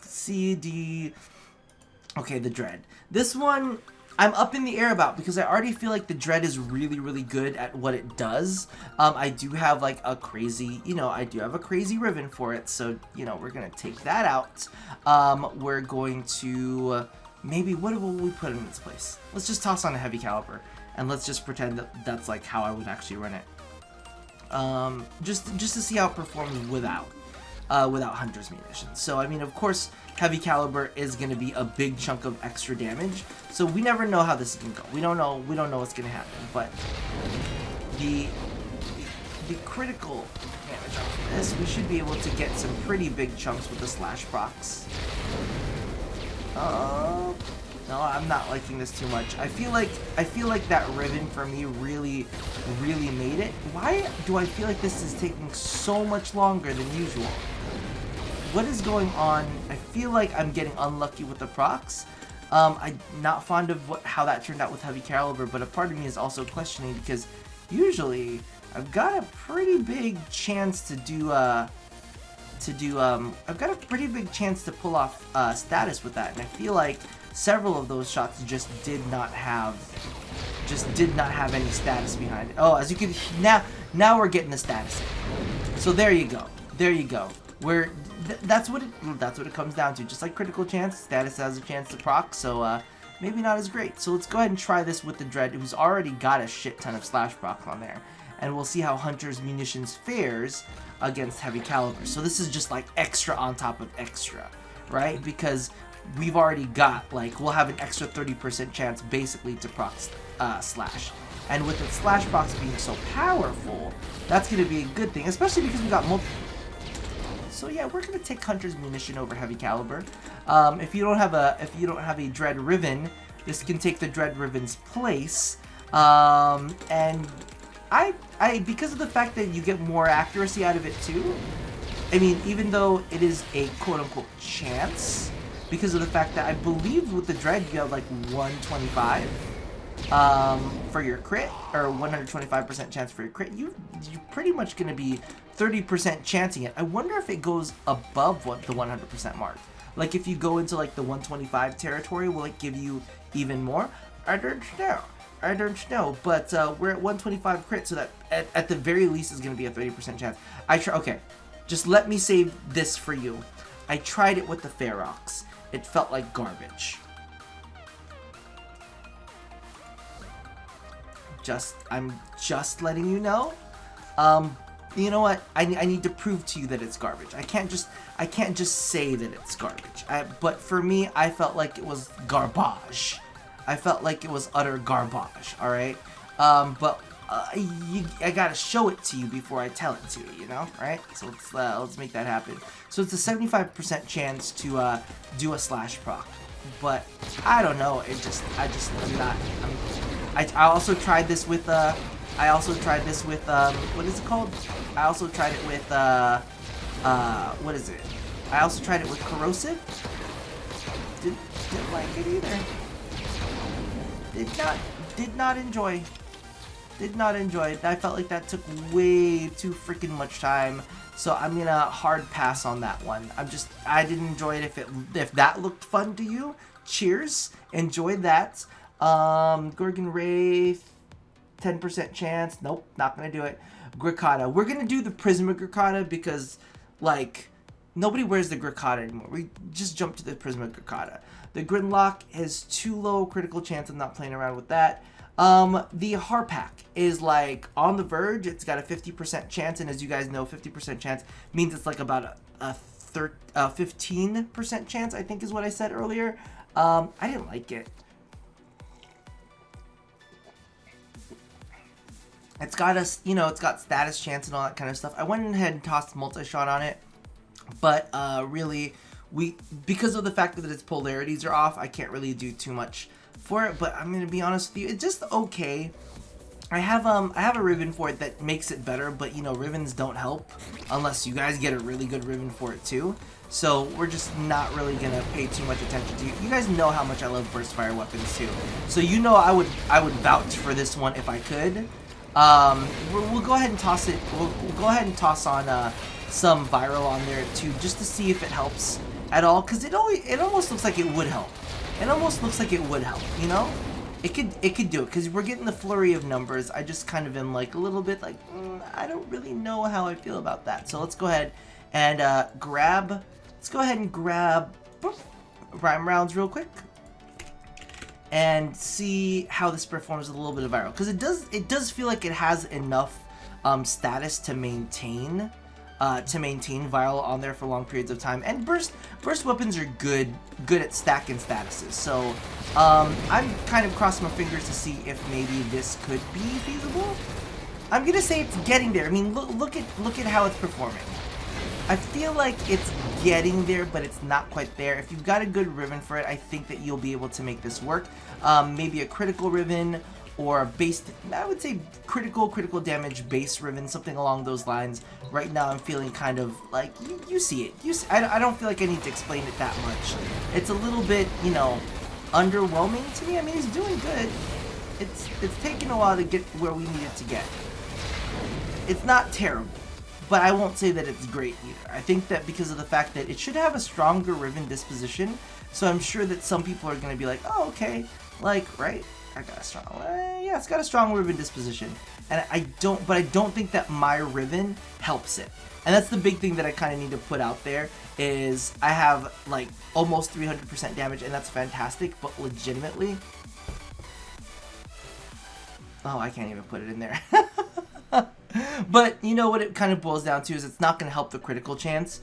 C, D. Okay, the Dread. This one I'm up in the air about because I already feel like the Dread is really, really good at what it does. I do have like a crazy, I do have a crazy ribbon for it. So, we're going to take that out. We're going to, maybe, what will we put in its place? Let's just toss on a heavy caliber and let's just pretend that that's like how I would actually run it. Just to see how it performs without Hunter's Munitions. So, I mean, of course, heavy caliber is going to be a big chunk of extra damage. So we never know how this is going to go. We don't know what's going to happen. But the critical damage off of this, we should be able to get some pretty big chunks with the slash procs. No, I'm not liking this too much. I feel like that ribbon for me really made it. Why do I feel like this is taking so much longer than usual? What is going on? I feel like I'm getting unlucky with the procs. I'm not fond of how that turned out with heavy caliber, but a part of me is also questioning because usually I've got a pretty big chance to do I've got a pretty big chance to pull off status with that, and I feel like several of those shots just did not have any status behind it. Oh, as you can now we're getting the status. So there you go. that's what it comes down to. Just like critical chance, status has a chance to proc, so maybe not as great. So let's go ahead and try this with the Dread, who's already got a shit ton of slash proc on there, and we'll see how Hunter's Munitions fares against heavy caliber. So this is just like extra on top of extra, right? Because we've already got, like, we'll have an extra 30% chance basically to proc slash. And with its slash procs being so powerful, that's going to be a good thing, especially because we got multiple. So yeah, we're going to take Hunter's Munition over heavy caliber. If you don't have a Dread Riven, this can take the Dread Riven's place. And I because of the fact that you get more accuracy out of it too. I mean, even though it is a quote-unquote chance, because of the fact that I believe with the Dread you have like 125 for your crit, or 125% chance for your crit. You're pretty much going to be 30% chancing it. I wonder if it goes above the 100% mark. Like if you go into like the 125 territory, will it give you even more? I don't know. But we're at 125 crit, so that at the very least is going to be a 30% chance. Okay, just let me save this for you. I tried it with the Ferrox. It felt like garbage. I'm just letting you know. You know what? I need to prove to you that it's garbage. I can't just say that it's garbage. But for me, I felt like it was garbage. I felt like it was utter garbage. All right. But I gotta show it to you before I tell it to you. You know, right? So let's make that happen. So it's a 75% chance to do a slash proc. But I don't know. I just not. I also tried this with what is it called? I also tried it with what is it? I also tried it with corrosive. Didn't like it either. Did not enjoy. Did not enjoy it. I felt like that took way too freaking much time. So I'm gonna hard pass on that one. I didn't enjoy it. If that looked fun to you, cheers. Enjoy that. Gorgon Wraith, 10% chance. Nope, not gonna do it. Grakata. We're gonna do the Prisma Grakata because, like, nobody wears the Grakata anymore. We just jump to the Prisma Grakata. The Gridlock has too low critical chance. I'm not playing around with that. The Harpak is like on the verge. It's got a 50% chance, and as you guys know, 50% chance means it's like about a 15% chance, I think is what I said earlier. I didn't like it. It's got it's got status chance and all that kind of stuff. I went ahead and tossed multi-shot on it, but really, because of the fact that its polarities are off, I can't really do too much for it. But I'm gonna be honest with you, it's just okay. I have a Riven for it that makes it better, but Rivens don't help unless you guys get a really good Riven for it too. So we're just not really gonna pay too much attention to you. You guys know how much I love burst fire weapons too, so I would vouch for this one if I could. We'll go ahead and toss it. We'll go ahead and toss on some viral on there too, just to see if it helps at all. Cause it almost looks like it would help. It almost looks like it would help. It could do it because we're getting the flurry of numbers. I just kind of am like a little bit like I don't really know how I feel about that. So let's go ahead and grab. Let's go ahead and grab rhyme rounds real quick and see how this performs with a little bit of viral, because it does feel like it has enough status to maintain viral on there for long periods of time. And burst weapons are good at stacking statuses. So I'm kind of crossing my fingers to see if maybe this could be feasible. I'm gonna say it's getting there. I mean, look at how it's performing. I feel like it's getting there, but it's not quite there. If you've got a good Riven for it, I think that you'll be able to make this work. Maybe a critical Riven or a base, I would say critical damage base Riven, something along those lines. Right now I'm feeling kind of like, you see it. I don't feel like I need to explain it that much. It's a little bit, underwhelming to me. I mean, he's doing good. It's taken a while to get where we need it to get. It's not terrible, but I won't say that it's great either. I think that because of the fact that it should have a stronger Riven disposition, so I'm sure that some people are going to be like, oh, okay, like, right? I got a strong, yeah, it's got a strong ribbon disposition. And I don't think that my ribbon helps it. And that's the big thing that I kind of need to put out there is I have like almost 300% damage, and that's fantastic, but legitimately, oh, I can't even put it in there. But you know what it kind of boils down to is it's not going to help the critical chance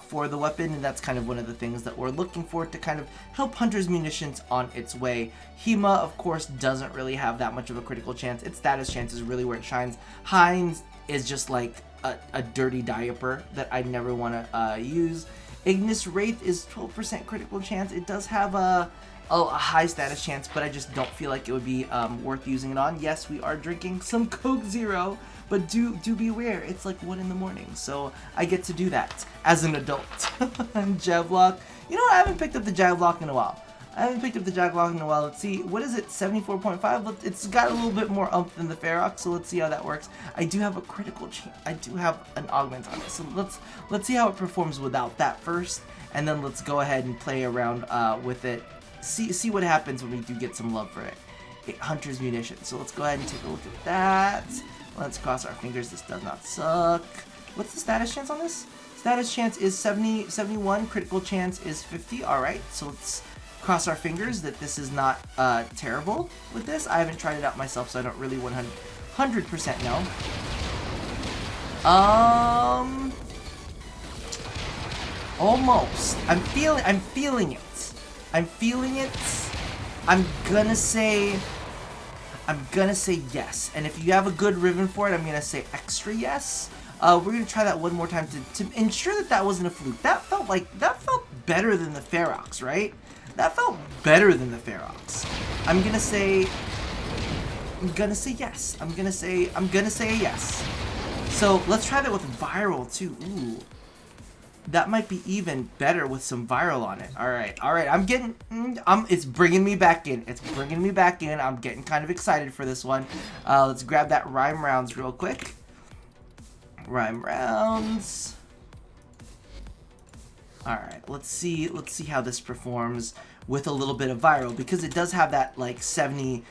for the weapon, and that's kind of one of the things that we're looking for to kind of help Hunter's Munitions on its way. Hema, of course, doesn't really have that much of a critical chance. Its status chance is really where it shines. Heinz is just like a dirty diaper that I never want to use. Ignis Wraith is 12% critical chance. It does have a high status chance, but I just don't feel like it would be worth using it on. Yes, we are drinking some Coke Zero, but do beware, it's like 1 in the morning, so I get to do that as an adult. And Javlok, you know what, I haven't picked up the Javlok in a while. Let's see, what is it, 74.5? It's got a little bit more umph than the Ferrox, so let's see how that works. I do have a critical chance, I do have an augment on it, so let's see how it performs without that first, and then let's go ahead and play around with it. See what happens when we do get some love for it. Hunter's Munition. So let's go ahead and take a look at that. Let's cross our fingers. This does not suck. What's the status chance on this? Status chance is 71. Critical chance is 50. Alright, so let's cross our fingers that this is not terrible with this. I haven't tried it out myself, so I don't really 100% know. Almost. I'm feeling it. I'm gonna say yes. And if you have a good ribbon for it, I'm gonna say extra yes. We're gonna try that one more time to ensure that that wasn't a fluke. That felt better than the Ferrox, right? That felt better than the Ferrox. I'm gonna say yes. I'm gonna say yes. So let's try that with viral too. Ooh. That might be even better with some viral on it. Alright, it's bringing me back in. I'm getting kind of excited for this one. Let's grab that rhyme rounds real quick. Rhyme rounds. Alright, let's see how this performs with a little bit of viral, because it does have that like 76%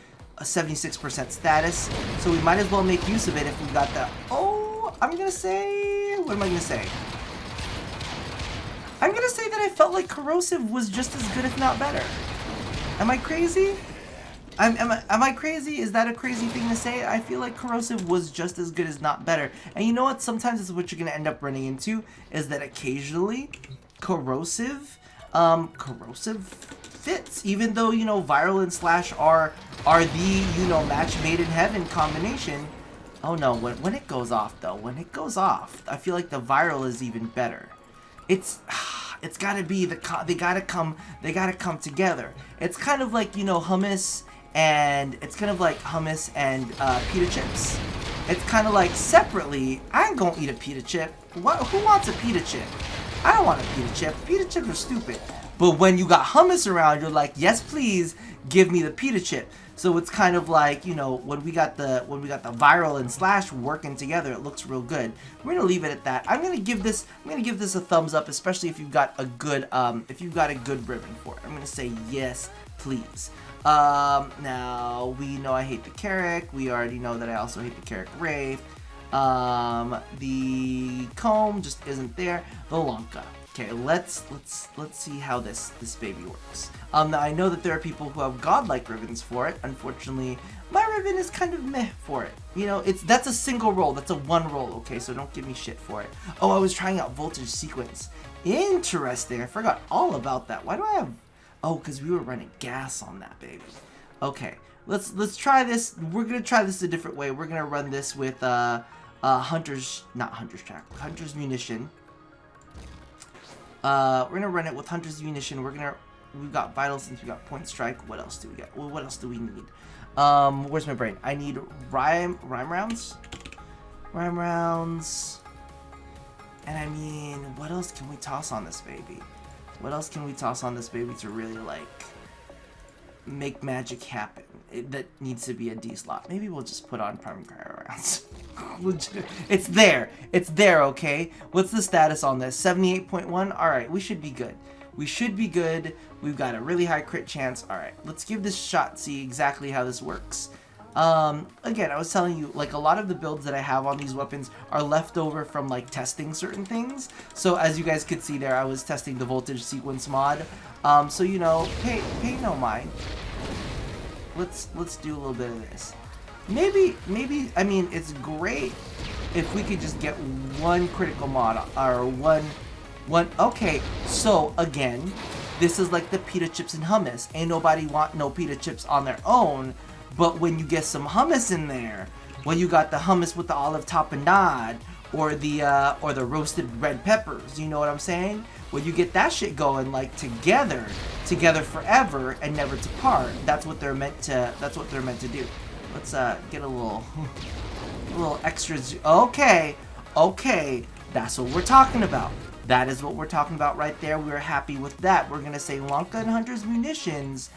status. So we might as well make use of it if we got that. Oh, what am I gonna say? I'm gonna say that I felt like corrosive was just as good, if not better. Am I crazy? Am I crazy? Is that a crazy thing to say? I feel like corrosive was just as good as not better. And you know what? Sometimes this is what you're gonna end up running into, is that occasionally corrosive fits. Even though, you know, viral and slash are the, you know, match made in heaven combination. Oh no, when it goes off though, I feel like the viral is even better. It's gotta be they gotta come together. It's kind of like, you know, hummus and pita chips. It's kind of like separately. I ain't gonna eat a pita chip. Who wants a pita chip? I don't want a pita chip. Pita chips are stupid. But when you got hummus around, you're like, yes, please give me the pita chip. So it's kind of like, you know, when we got the viral and slash working together, it looks real good. We're gonna leave it at that. I'm gonna give this a thumbs up, especially if you've got a good ribbon for it. I'm gonna say yes, please. Now we know I hate the Carrick. We already know that I also hate the Carrick Wraith. The comb just isn't there. The Lanka. Okay, let's see how this baby works. Now I know that there are people who have godlike ribbons for it. Unfortunately, my ribbon is kind of meh for it. You know, that's a single roll. That's a one roll. Okay, so don't give me shit for it. Oh, I was trying out voltage sequence. Interesting. I forgot all about that. Why do I have? Oh, because we were running gas on that baby. Okay, let's try this. We're gonna try this a different way. We're gonna run this with Hunter's Munition. We're gonna run it with Hunter's Munition. We've got Vital since we got Point Strike. What else do we get? Well, what else do we need? Where's my brain? I need rhyme rounds. And I mean, what else can we toss on this baby? To really like make magic happen? That needs to be a D slot. Maybe we'll just put on Prime Cryo rounds. It's there. It's there, okay? What's the status on this? 78.1? Alright, we should be good. We should be good. We've got a really high crit chance. Alright, let's give this a shot, see exactly how this works. Again, I was telling you, like, a lot of the builds that I have on these weapons are left over from, like, testing certain things. So, as you guys could see there, I was testing the voltage sequence mod. So, you know, pay no mind. Let's do a little bit of this. Maybe, I mean, it's great if we could just get one critical mod, or one, okay, so, again, this is like the pita chips and hummus. Ain't nobody want no pita chips on their own, but when you get some hummus in there, when you got the hummus with the olive tapenade, or the roasted red peppers, you know what I'm saying? When you get that shit going, like, together forever and never to part, that's what they're meant to do. Let's get a little extra. Okay, that's what we're talking about. That is what we're talking about right there. We're happy with that. We're gonna say Lanka and Hunter's Munitions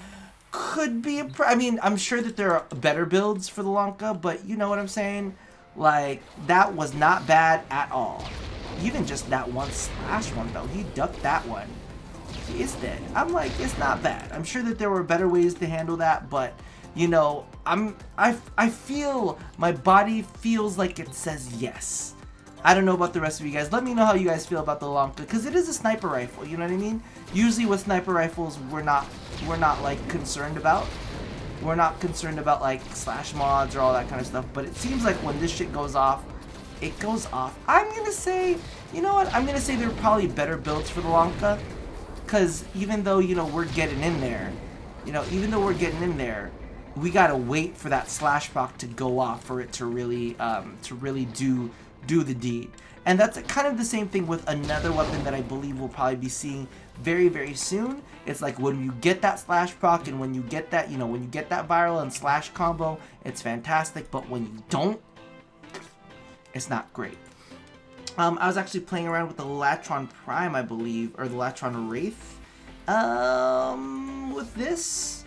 could be I mean, I'm sure that there are better builds for the Lanka, but you know what I'm saying? Like, that was not bad at all. Even just that one slash one, though. He ducked that one. He is dead. I'm like, it's not bad. I'm sure that there were better ways to handle that, but, you know, I feel, my body feels like it says yes. I don't know about the rest of you guys. Let me know how you guys feel about the Lanka, because it is a sniper rifle, you know what I mean? Usually with sniper rifles, we're not like concerned about. We're not concerned about like slash mods or all that kind of stuff, but it seems like when this shit goes off, it goes off. I'm gonna say, you know what? I'm gonna say there are probably better builds for the Lanka, because even though, you know, we're getting in there, we gotta wait for that slash proc to go off for it to really do the deed. And that's kind of the same thing with another weapon that I believe we'll probably be seeing very, very soon. It's like when you get that slash proc and when you get that, you know, when you get that viral and slash combo, it's fantastic. But when you don't, it's not great. I was actually playing around with the Latron Prime, I believe, or the Latron Wraith, with this.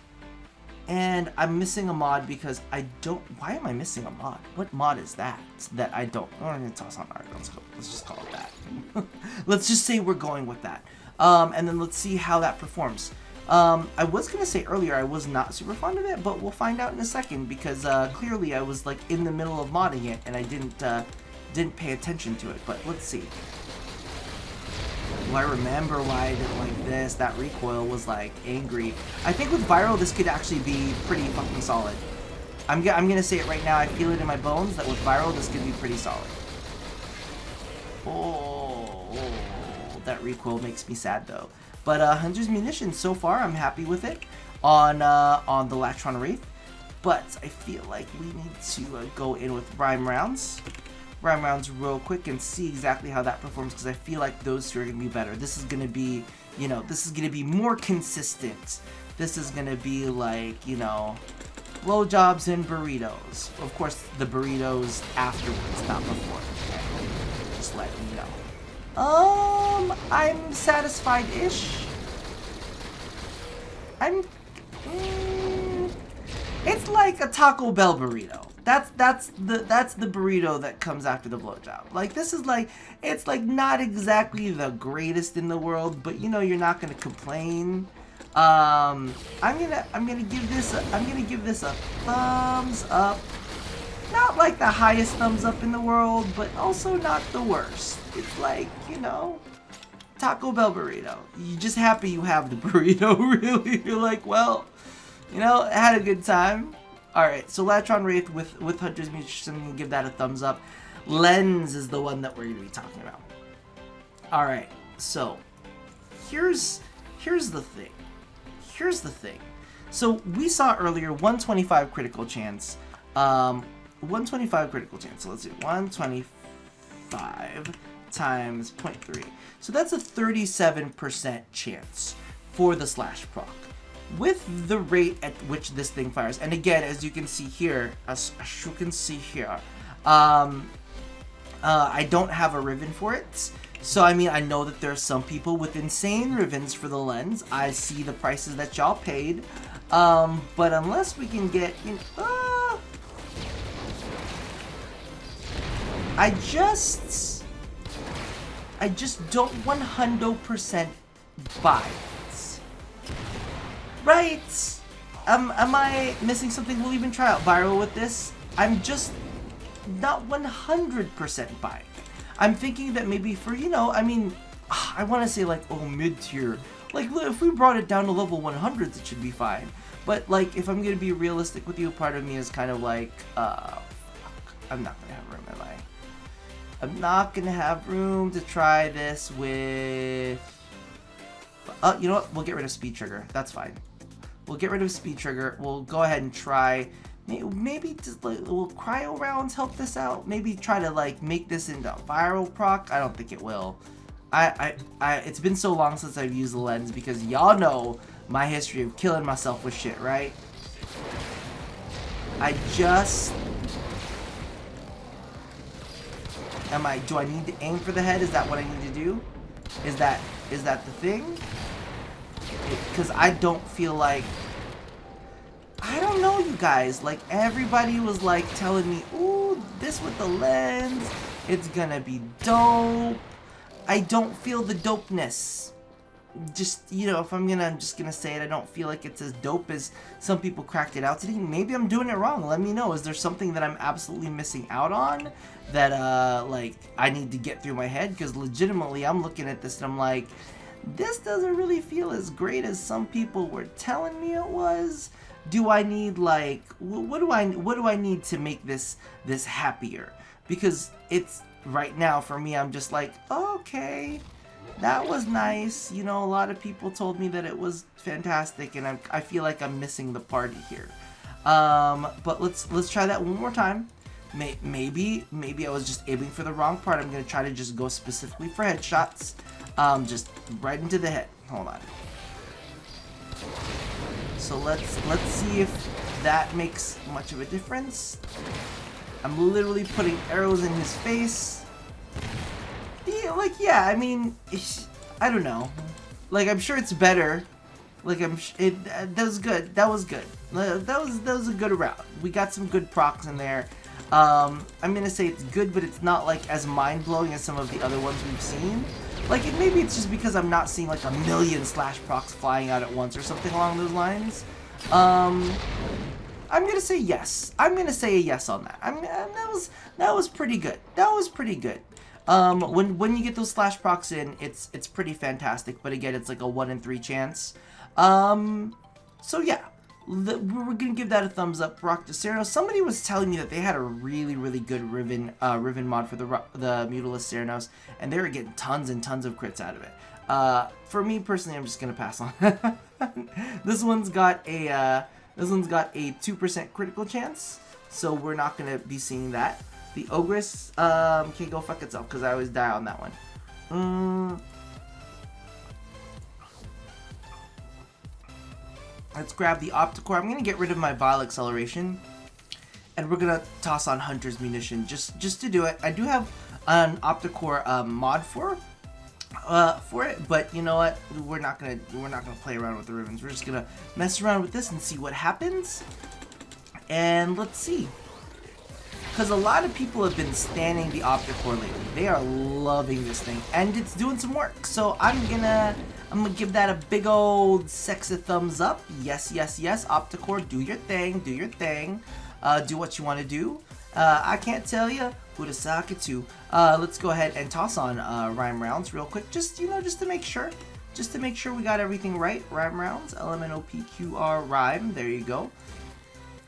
And I'm missing a mod because I don't... Why am I missing a mod? What mod is that? That I don't... Oh, I'm going to toss on Arca. Let's just call it that. Let's just say we're going with that. And then let's see how that performs. I was going to say earlier I was not super fond of it, but we'll find out in a second because clearly I was like in the middle of modding it and I didn't pay attention to it. But let's see. Well, I remember why I didn't like this. That recoil was like angry. I think with viral this could actually be pretty fucking solid. I'm gonna say it right now. I feel it in my bones that with viral this could be pretty solid. Oh, that recoil makes me sad though. But Hunter's Munitions so far, I'm happy with it on the Latron Wraith. But I feel like we need to go in with Rhyme Rounds real quick and see exactly how that performs, because I feel like those two are going to be better. This is going to be, you know, this is going to be more consistent. This is going to be like, you know, blowjobs and burritos. Of course, the burritos afterwards, not before. Okay? Just letting you know. I'm satisfied-ish. It's like a Taco Bell burrito. That's the burrito that comes after the blowjob. Like, this is like, it's like not exactly the greatest in the world, but you know you're not gonna complain. I'm gonna give this a thumbs up. Not like the highest thumbs up in the world, but also not the worst. It's like, you know, Taco Bell burrito. You're just happy you have the burrito, really. You're like, well, you know, I had a good time. Alright, so Latron Wraith with Hunter's Munitions, I'm going to give that a thumbs up. Lenz is the one that we're going to be talking about. Alright, so here's the thing. So we saw earlier 125 critical chance. 125 critical chance. So let's do 125 times 0.3. So that's a 37% chance for the slash proc. With the rate at which this thing fires, and again, as you can see here, I don't have a ribbon for it. So, I mean, I know that there are some people with insane ribbons for the Lenz. I see the prices that y'all paid. But unless we can get, you know, I just don't 100% buy it. Right? Am I missing something? We'll even try out viral with this. I'm just not 100% buying. I'm thinking that maybe for, you know, I mean, I want to say like, oh, mid-tier. Like, if we brought it down to level 100s, it should be fine. But, like, if I'm going to be realistic with you, part of me is kind of like, I'm not going to have room, am I? I'm not going to have room to try this with... you know what? We'll get rid of Speed Trigger. That's fine. We'll get rid of Speed Trigger. We'll go ahead and try... Maybe just like, will cryo rounds help this out? Maybe try to like make this into a viral proc? I don't think it will. It's been so long since I've used the Lenz because y'all know my history of killing myself with shit, right? Do I need to aim for the head? Is that what I need to do? Is that the thing? Because I don't feel like... I don't know, you guys. Like, everybody was, like, telling me, ooh, this with the Lenz, it's gonna be dope. I don't feel the dopeness. Just, you know, if I'm just gonna say it, I don't feel like it's as dope as some people cracked it out today. Maybe I'm doing it wrong. Let me know. Is there something that I'm absolutely missing out on that, like, I need to get through my head? Because legitimately, I'm looking at this and I'm like, this doesn't really feel as great as some people were telling me it was. Do I need, like, what do I need to make this happier? Because it's right now for me, I'm just like, okay, that was nice. You know, a lot of people told me that it was fantastic, and I feel like I'm missing the party here. But let's try that one more time. Maybe I was just aiming for the wrong part. I'm gonna try to just go specifically for headshots. Just right into the head. Hold on. So let's see if that makes much of a difference. I'm literally putting arrows in his face. Yeah, I mean, I don't know. Like, I'm sure it's better. Like, that was good. That was good. That was a good route. We got some good procs in there. I'm gonna say it's good, but it's not like as mind-blowing as some of the other ones we've seen. Like, maybe it's just because I'm not seeing like a million slash procs flying out at once or something along those lines. I'm gonna say yes. I'm gonna say a yes on that. That was pretty good. That was pretty good. When you get those slash procs in, it's pretty fantastic. But again, it's like a 1 in 3 chance. So yeah. We're gonna give that a thumbs up. Rock to Cernos. Somebody was telling me that they had a really good Riven mod for the Mutalist Cernos, and they were getting tons and tons of crits out of it. For me personally, I'm just gonna pass on. This one's got a 2% critical chance, so we're not gonna be seeing that. The Ogress can go fuck itself because I always die on that one. Let's grab the Opticor. I'm going to get rid of my Vile Acceleration. And we're going to toss on Hunter's Munition just to do it. I do have an Opticor mod for it, but you know what? We're not gonna play around with the ribbons. We're just gonna mess around with this and see what happens. And let's see. Because a lot of people have been standing the Opticor lately. They are loving this thing. And it's doing some work. So I'm gonna give that a big old sexy thumbs up. Yes, yes, yes. Opticor, do your thing. Do your thing. Do what you want to do. I can't tell you who to sock it to. Let's go ahead and toss on rhyme rounds real quick. Just to make sure. Just to make sure we got everything right. Rhyme rounds. LMNOPQR rhyme. There you go.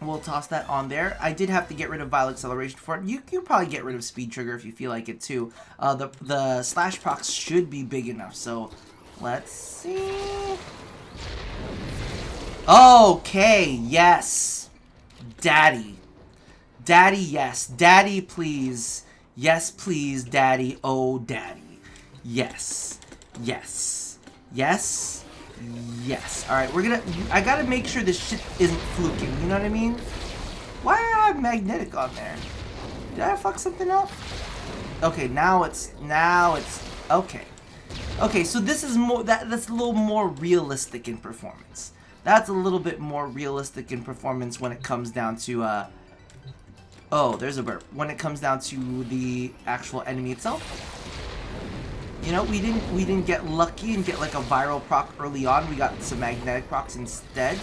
We'll toss that on there. I did have to get rid of Vile Acceleration for it. You can probably get rid of Speed Trigger if you feel like it too. The slash procs should be big enough. So let's see. Okay, yes. Daddy. Daddy, yes. Daddy, please. Yes, please, Daddy. Oh, Daddy. Yes. Yes. Yes. Yes. Alright, I gotta make sure this shit isn't fluking, you know what I mean? Why do I have magnetic on there? Did I fuck something up? Okay, now it's, okay. Okay, so this is more, that's a little more realistic in performance. That's a little bit more realistic in performance when it comes down to, Oh, there's a burp. When it comes down to the actual enemy itself, you know, we didn't get lucky and get like a viral proc early on. We got some magnetic procs instead.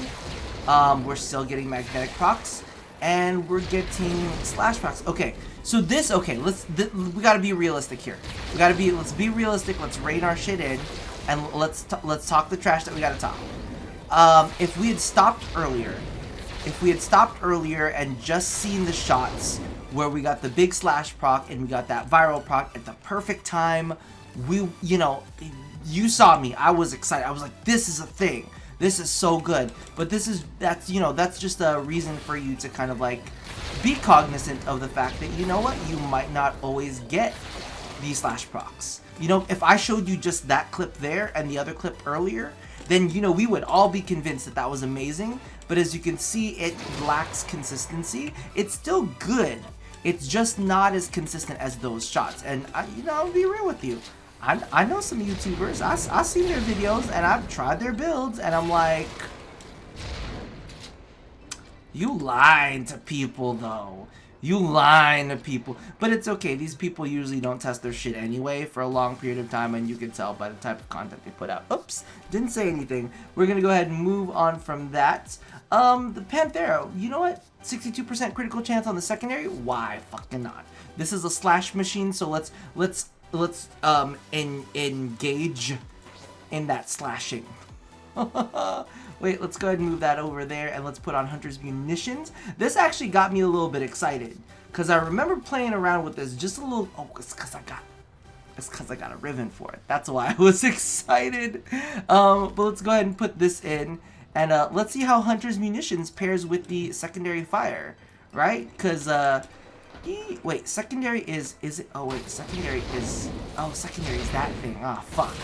We're still getting magnetic procs, and we're getting slash procs. Okay, so this, okay, we gotta be realistic here. Let's be realistic. Let's rein our shit in, and let's talk the trash that we gotta talk. If we had stopped earlier, and just seen the shots where we got the big slash proc and we got that viral proc at the perfect time, you know, you saw me. I was excited. I was like, this is a thing. This is so good. But that's just a reason for you to kind of like be cognizant of the fact that, you know what, you might not always get these slash procs. You know, if I showed you just that clip there and the other clip earlier, then, you know, we would all be convinced that that was amazing. But as you can see, it lacks consistency. It's still good. It's just not as consistent as those shots. And, you know, I'll be real with you. I know some YouTubers. I've seen their videos and I've tried their builds. And I'm like, you lying to people, though. You lying to people. But it's okay. These people usually don't test their shit anyway for a long period of time, and you can tell by the type of content they put out. Oops, didn't say anything. We're going to go ahead and move on from that. The Panthera, you know what? 62% critical chance on the secondary? Why fucking not? This is a slash machine, so let's engage in that slashing. Wait, let's go ahead and move that over there, and let's put on Hunter's Munitions. This actually got me a little bit excited, because I remember playing around with this just a little. Oh, it's because I got a ribbon for it. That's why I was excited. But let's go ahead and put this in, and let's see how Hunter's Munitions pairs with the secondary fire, right? Because wait, secondary is it? Oh wait, secondary is that thing. Ah, fuck.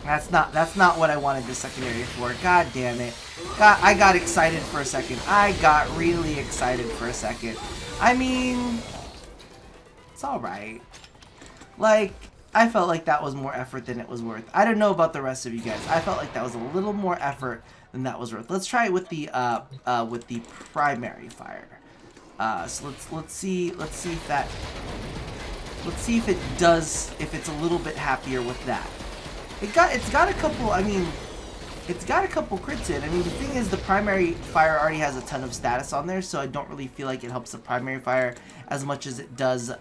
That's not what I wanted the secondary for. God damn it. I got excited for a second. I got really excited for a second. I mean, it's alright. Like, I felt like that was more effort than it was worth. I don't know about the rest of you guys. I felt like that was a little more effort than that was worth. Let's try it with the primary fire. So let's see if it's a little bit happier with that. It's got a couple, I mean, it's got a couple crits in. I mean, the thing is, the primary fire already has a ton of status on there, so I don't really feel like it helps the primary fire as much as it does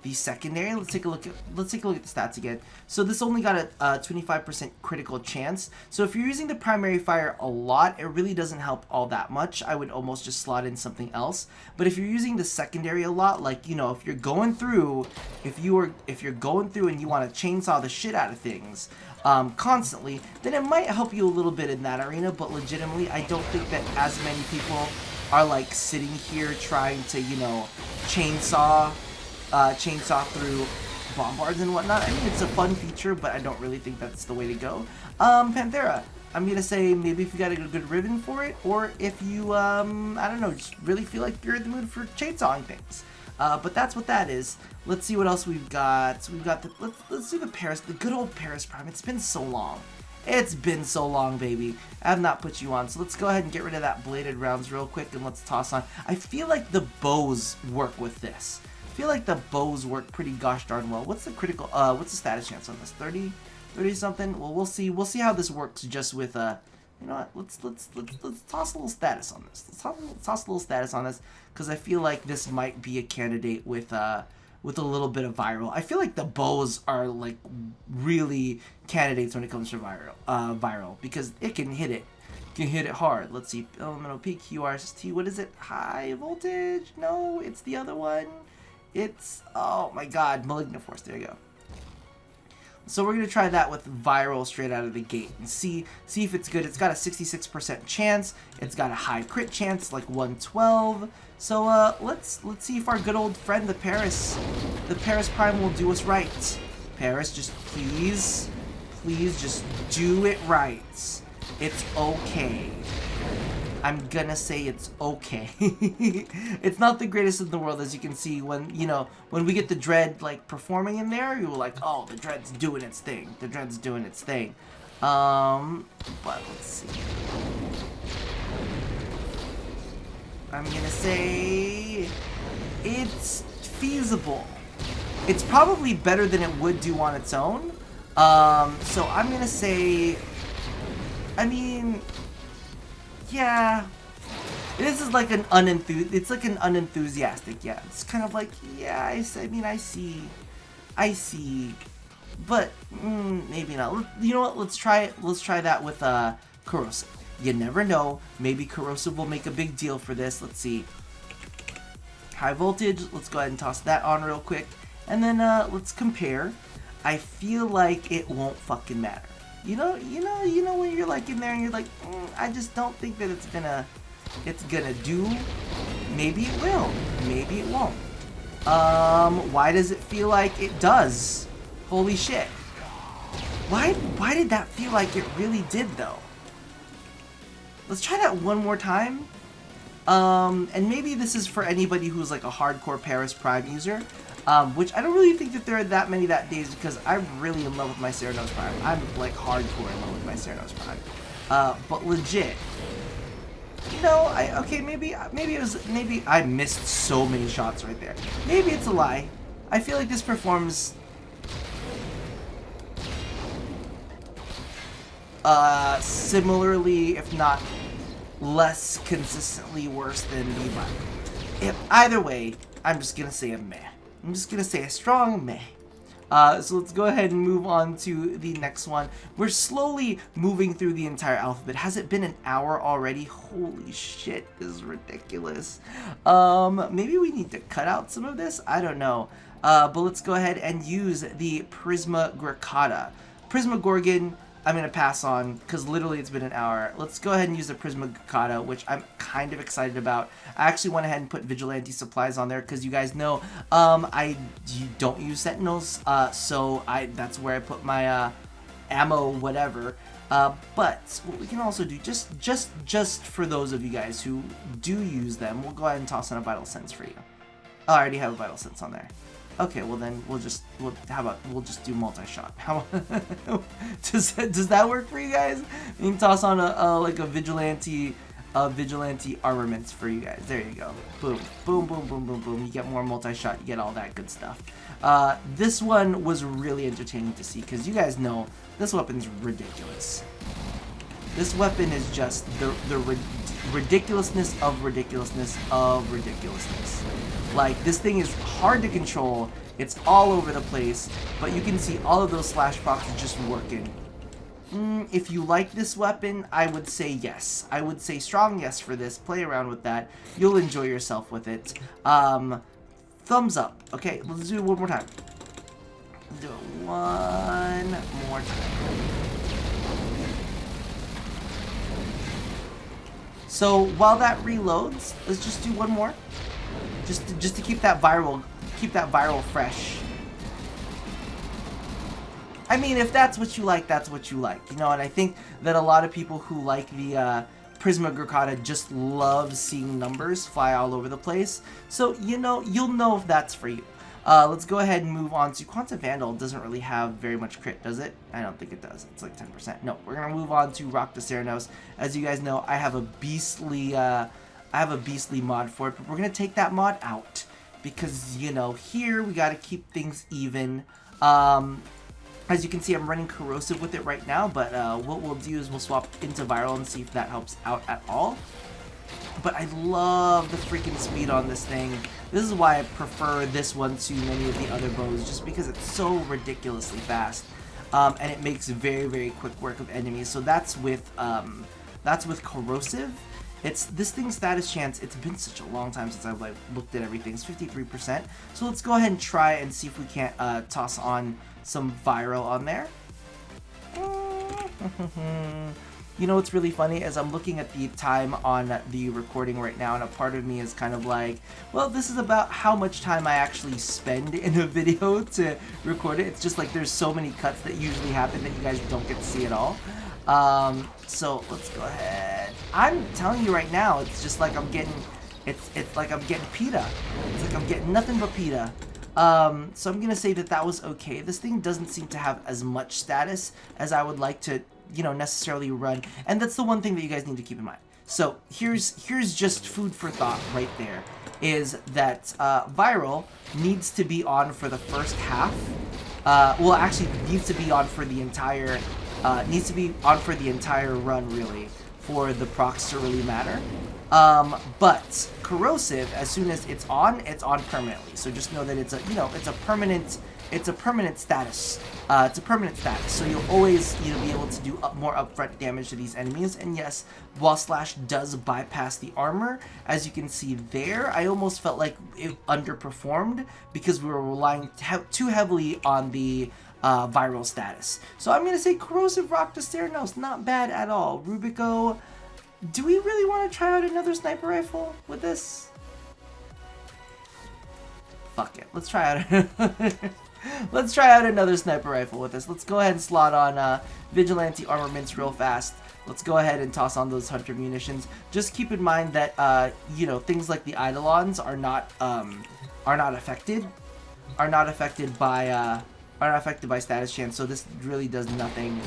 the secondary. Let's take a look at the stats again. So this only got a 25% critical chance. So if you're using the primary fire a lot, it really doesn't help all that much. I would almost just slot in something else. But if you're using the secondary a lot, like, you know, if you're going through and you want to chainsaw the shit out of things constantly, then it might help you a little bit in that arena. But legitimately, I don't think that as many people are like sitting here trying to, you know, chainsaw through bombards and whatnot. I mean, it's a fun feature, but I don't really think that's the way to go. Panthera, I'm gonna say maybe if you got a good ribbon for it, or if you, I don't know, just really feel like you're in the mood for chainsawing things. But that's what that is. Let's see what else we've got. So we've got let's do the good old Paris Prime. It's been so long. It's been so long, baby. I have not put you on, so let's go ahead and get rid of that bladed rounds real quick, and let's toss on. I feel like the bows work with this. I feel like the bows work pretty gosh darn well. What's the critical, what's the status chance on this? 30 something? Well, we'll see how this works just with, you know what, let's toss a little status on this. Let's toss a little status on this, because I feel like this might be a candidate with a little bit of viral. I feel like the bows are, like, really candidates when it comes to viral, because it can hit it. Can hit it hard. Let's see, elemental peak, QRST, what is it? High voltage? No, it's the other one. It's, oh my god, Malignant Force, there you go. So we're going to try that with viral straight out of the gate and see if it's good. It's got a 66% chance. It's got a high crit chance, like 112. So let's see if our good old friend, the Paris Prime will do us right. Paris, just please just do it right. It's okay. I'm gonna say it's okay. It's not the greatest in the world, as you can see. When we get the Dread like performing in there, you're like, oh, the Dread's doing its thing. The Dread's doing its thing. But let's see. I'm gonna say it's feasible. It's probably better than it would do on its own. So I'm gonna say, I mean, yeah, this is like an unenthusiastic, yeah. It's kind of like, yeah, I mean, I see, but maybe not. You know what? Let's try that with corrosive. You never know. Maybe corrosive will make a big deal for this. Let's see. High voltage. Let's go ahead and toss that on real quick, and then let's compare. I feel like it won't fucking matter. You know when you're like in there and you're like, I just don't think that it's gonna do. Maybe it will. Maybe it won't. Why does it feel like it does? Holy shit. Why did that feel like it really did though? Let's try that one more time. And maybe this is for anybody who's like a hardcore Paris Prime user. Which I don't really think that there are that many that days, because I'm really in love with my Cernos Prime. I'm like hardcore in love with my Cernos Prime. But legit. You know, maybe I missed so many shots right there. Maybe it's a lie. I feel like this performs similarly, if not less consistently worse than the Viper. Either way, I'm just gonna say a meh. I'm just gonna say a strong meh. So let's go ahead and move on to the next one. We're slowly moving through the entire alphabet. Has it been an hour already? Holy shit, this is ridiculous. Maybe we need to cut out some of this? I don't know. But let's go ahead and use the Prisma Grakata. Prisma Gorgon, I'm going to pass on because literally it's been an hour. Let's go ahead and use the Prisma Grakata, which I'm kind of excited about. I actually went ahead and put Vigilante Supplies on there because you guys know I don't use Sentinels, so that's where I put my ammo, whatever. But what we can also do, just for those of you guys who do use them, we'll go ahead and toss in a Vital Sense for you. Oh, I already have a Vital Sense on there. Okay, well then we'll just do multi-shot. How does that work for you guys? You can toss on a vigilante armaments for you guys. There you go. Boom, boom, boom, boom, boom, boom. You get more multi-shot. You get all that good stuff. This one was really entertaining to see because you guys know this weapon's ridiculous. This weapon is just the ridiculousness of ridiculousness of ridiculousness. Like, this thing is hard to control, it's all over the place, but you can see all of those slash procs just working. If you like this weapon, I would say yes. I would say strong yes for this. Play around with that. You'll enjoy yourself with it. Thumbs up. Okay, let's do it one more time. Do it one more time. So while that reloads, let's just do one more. Just to keep that viral fresh. I mean, if that's what you like, that's what you like, you know. And I think that a lot of people who like the Prisma Grakata just love seeing numbers fly all over the place. So you'll know if that's for you. Let's go ahead and move on to Quanta Vandal. Doesn't really have very much crit, does it? I don't think it does. It's like 10%. No, we're gonna move on to Rock the Cernos. As you guys know, I have a beastly mod for it, but we're gonna take that mod out because, you know, here we gotta keep things even. As you can see, I'm running corrosive with it right now, but what we'll do is we'll swap into viral and see if that helps out at all. But I love the freaking speed on this thing. This is why I prefer this one to many of the other bows, just because it's so ridiculously fast, and it makes very, very quick work of enemies. So that's with corrosive. It's this thing's status chance. It's been such a long time since I've looked at everything. It's 53%. So let's go ahead and try and see if we can't toss on some viral on there. You know what's really funny is I'm looking at the time on the recording right now, and a part of me is kind of like, well, this is about how much time I actually spend in a video to record it. It's just like there's so many cuts that usually happen that you guys don't get to see at all. So let's go ahead. I'm telling you right now, it's just like I'm getting, it's like I'm getting pita. It's like I'm getting nothing but pita. So I'm gonna say that was okay. This thing doesn't seem to have as much status as I would like to, you know, necessarily run. And that's the one thing that you guys need to keep in mind. So here's just food for thought right there, is that Viral needs to be on for the first half. Well, actually needs to be on for the entire run, really, for the procs to really matter. But Corrosive, as soon as it's on permanently. So just know that it's a, it's a permanent status. It's a permanent status. So you'll always, be able to do more upfront damage to these enemies. And yes, Wall Slash does bypass the armor. As you can see there, I almost felt like it underperformed because we were relying too heavily on the viral status. So I'm going to say Corrosive Rock to Cernos, not bad at all. Rubico, do we really want to try out another sniper rifle with this? Fuck it, let's try out let's try out another sniper rifle with this. Let's go ahead and slot on Vigilante armaments real fast. Let's go ahead and toss on those hunter munitions. Just keep in mind that things like the Eidolons are not affected by status chance, so this really does nothing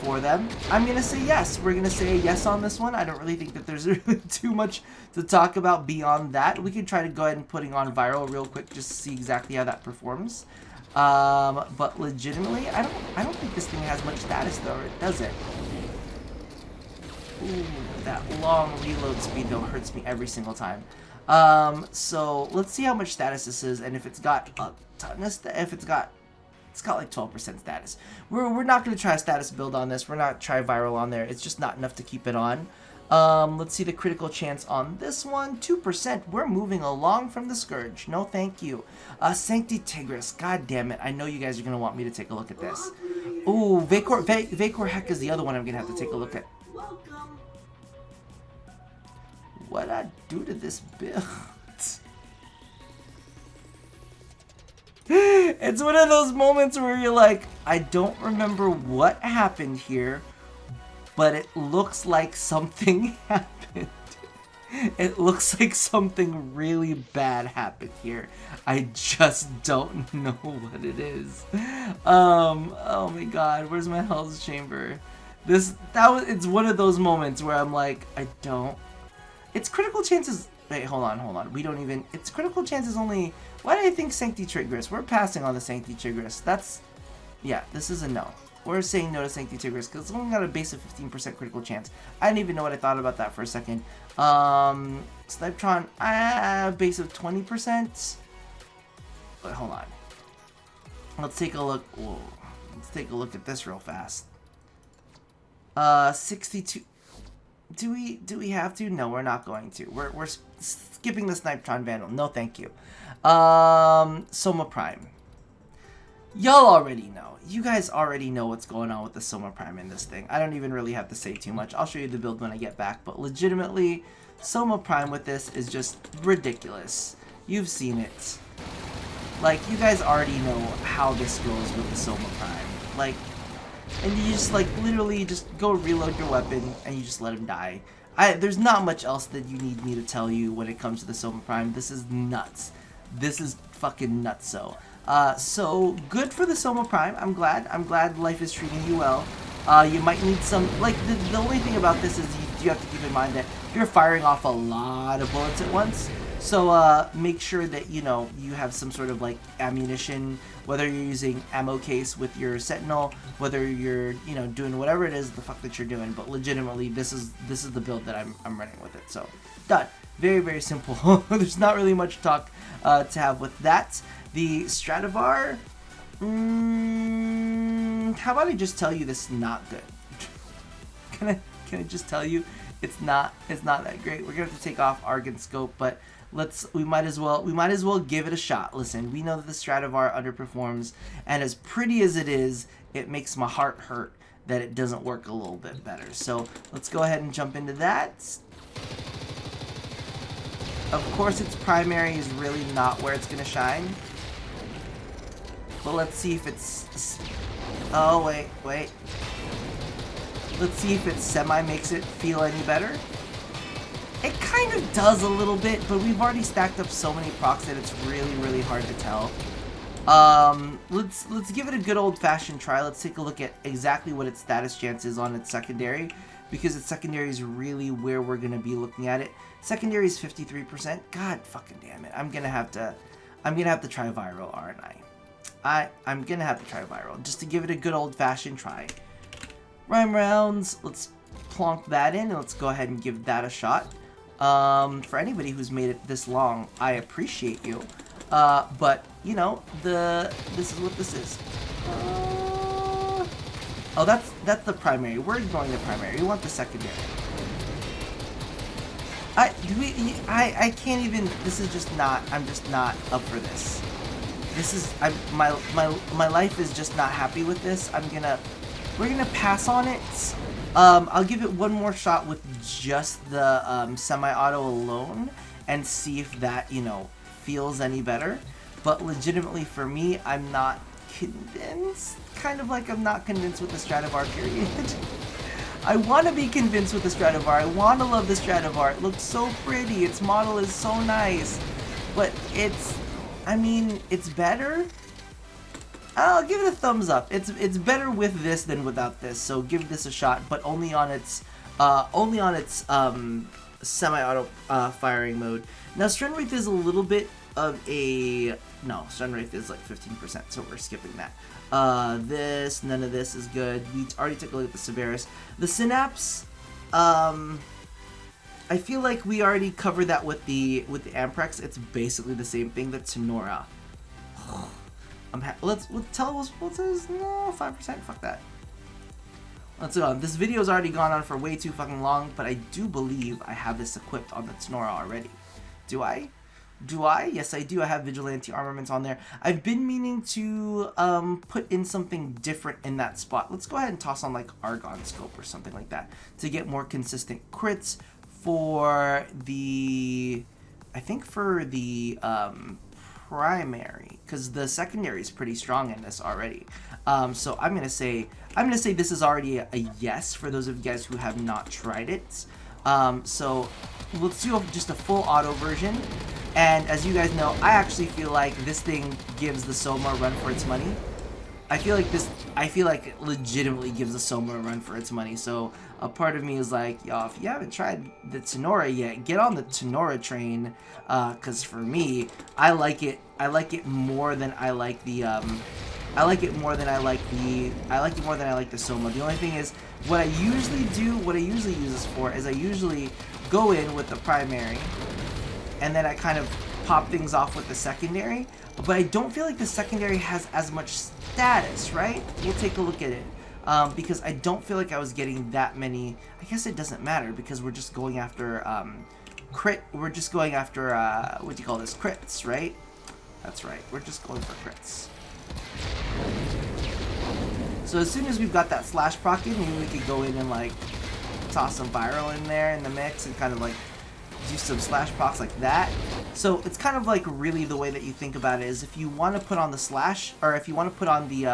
for them. I'm gonna say yes. We're gonna say yes on this one. I don't really think that there's really too much to talk about beyond that. We can try to go ahead and putting on viral real quick just to see exactly how that performs. But legitimately, I don't think this thing has much status though, does it? Ooh, that long reload speed though hurts me every single time. So let's see how much status this is, and if it's got a ton of it's got like 12% status. We're not going to try a status build on this. We're not try viral on there. It's just not enough to keep it on. Let's see the critical chance on this one. 2%. We're moving along from the Scourge. No, thank you. Sancti Tigris. God damn it. I know you guys are going to want me to take a look at this. Ooh, Vacor Heck is the other one I'm going to have to take a look at. What'd I do to this build? It's one of those moments where you're like, I don't remember what happened here, but it looks like something happened. It looks like something really bad happened here. I just don't know what it is. Oh my god, where's my Hell's Chamber? It's one of those moments where I'm like, it's critical chances. Wait, hold on. We don't even... It's critical chances only... Why do I think Sancti Tigris? We're passing on the Sancti Tigris. Yeah, this is a no. We're saying no to Sancti Tigris because it's only got a base of 15% critical chance. I didn't even know what I thought about that for a second. Snipetron, base of 20%. But hold on. Let's take a look. Whoa. Let's take a look at this real fast. 62... Do we have to? No, we're not going to. We're skipping the Snipetron Vandal. No, thank you. Soma Prime. Y'all already know. You guys already know what's going on with the Soma Prime in this thing. I don't even really have to say too much. I'll show you the build when I get back. But legitimately, Soma Prime with this is just ridiculous. You've seen it. Like, you guys already know how this goes with the Soma Prime. Like... And you just, like, literally just go reload your weapon, and you just let him die. There's not much else that you need me to tell you when it comes to the Soma Prime. This is nuts. This is fucking nutso. So, good for the Soma Prime. I'm glad life is treating you well. You might need some, like, the only thing about this is you have to keep in mind that you're firing off a lot of bullets at once. So, make sure that, you have some sort of, like, ammunition, whether you're using ammo case with your Sentinel, whether you're, doing whatever it is the fuck that you're doing. But legitimately, this is the build that I'm running with it. So, done. Very, very simple. There's not really much talk to have with that. The Stradivar, how about I just tell you this is not good? Can I just tell you it's not that great? We're gonna have to take off Argon Scope, but we might as well give it a shot. Listen, we know that the Stradivar underperforms, and as pretty as it is, it makes my heart hurt that it doesn't work a little bit better. So let's go ahead and jump into that. Of course, its primary is really not where it's gonna shine. But let's see if it's... Oh, wait. Let's see if it semi makes it feel any better. It kind of does a little bit, but we've already stacked up so many procs that it's really, really hard to tell. Let's give it a good old-fashioned try. Let's take a look at exactly what its status chance is on its secondary, because its secondary is really where we're gonna be looking at it. Secondary is 53%. God fucking damn it! I'm gonna have to try viral, aren't I? I'm gonna have to try viral just to give it a good old-fashioned try. Rhyme rounds. Let's plonk that in and let's go ahead and give that a shot. For anybody who's made it this long, I appreciate you. But you know, this is what this is. Oh, that's the primary. We're ignoring the primary. We want the secondary. I can't even. This is just not. I'm just not up for this. This is. My life is just not happy with this. We're gonna pass on it. I'll give it one more shot with just the semi-auto alone and see if that, you know, feels any better. But legitimately for me, I'm not convinced. Kind of like I'm not convinced with the Stradivar, period. I want to be convinced with the Stradivar. I want to love the Stradivar. It looks so pretty. Its model is so nice. But I mean, it's better. I'll give it a thumbs up. It's better with this than without this. So give this a shot, but only on its semi-auto firing mode. Now Wraith is a little bit of a Wraith is like 15%, so we're skipping that. None of this is good. We already took a look at the Sybaris. The Synapse, I feel like we already covered that with the Amprex. It's basically the same thing. The Tenora. Let's tell us what is no 5%. Fuck that. Let's go. This video's already gone on for way too fucking long, but I do believe I have this equipped on the Tenora already. Do I? Do I? Yes, I do. I have Vigilante armaments on there. I've been meaning to put in something different in that spot. Let's go ahead and toss on like Argon Scope or something like that to get more consistent crits for the, I think for the primary, because the secondary is pretty strong in this already. So I'm gonna say this is already a yes for those of you guys who have not tried it. So let's do just a full auto version. And as you guys know, I actually feel like this thing gives the Soma a run for its money. I feel like it legitimately gives the Soma a run for its money. So a part of me is like, y'all, if you haven't tried the Tenora yet, get on the Tenora train. Cause for me, I like it more than I like the I like it more than I like the Soma. The only thing is, what I usually use this for is I usually go in with the primary, and then I kind of pop things off with the secondary. But I don't feel like the secondary has as much status, right? We'll take a look at it. Because I don't feel like I was getting that many. I guess it doesn't matter because we're just going after crit. We're just going after what do you call this? Crits, right? That's right. We're just going for crits. So as soon as we've got that slash proc in, maybe we could go in and like toss some viral in there in the mix and kind of like do some slash procs like that. So it's kind of like really the way that you think about it is if you want to put on the slash, or if you want to put on the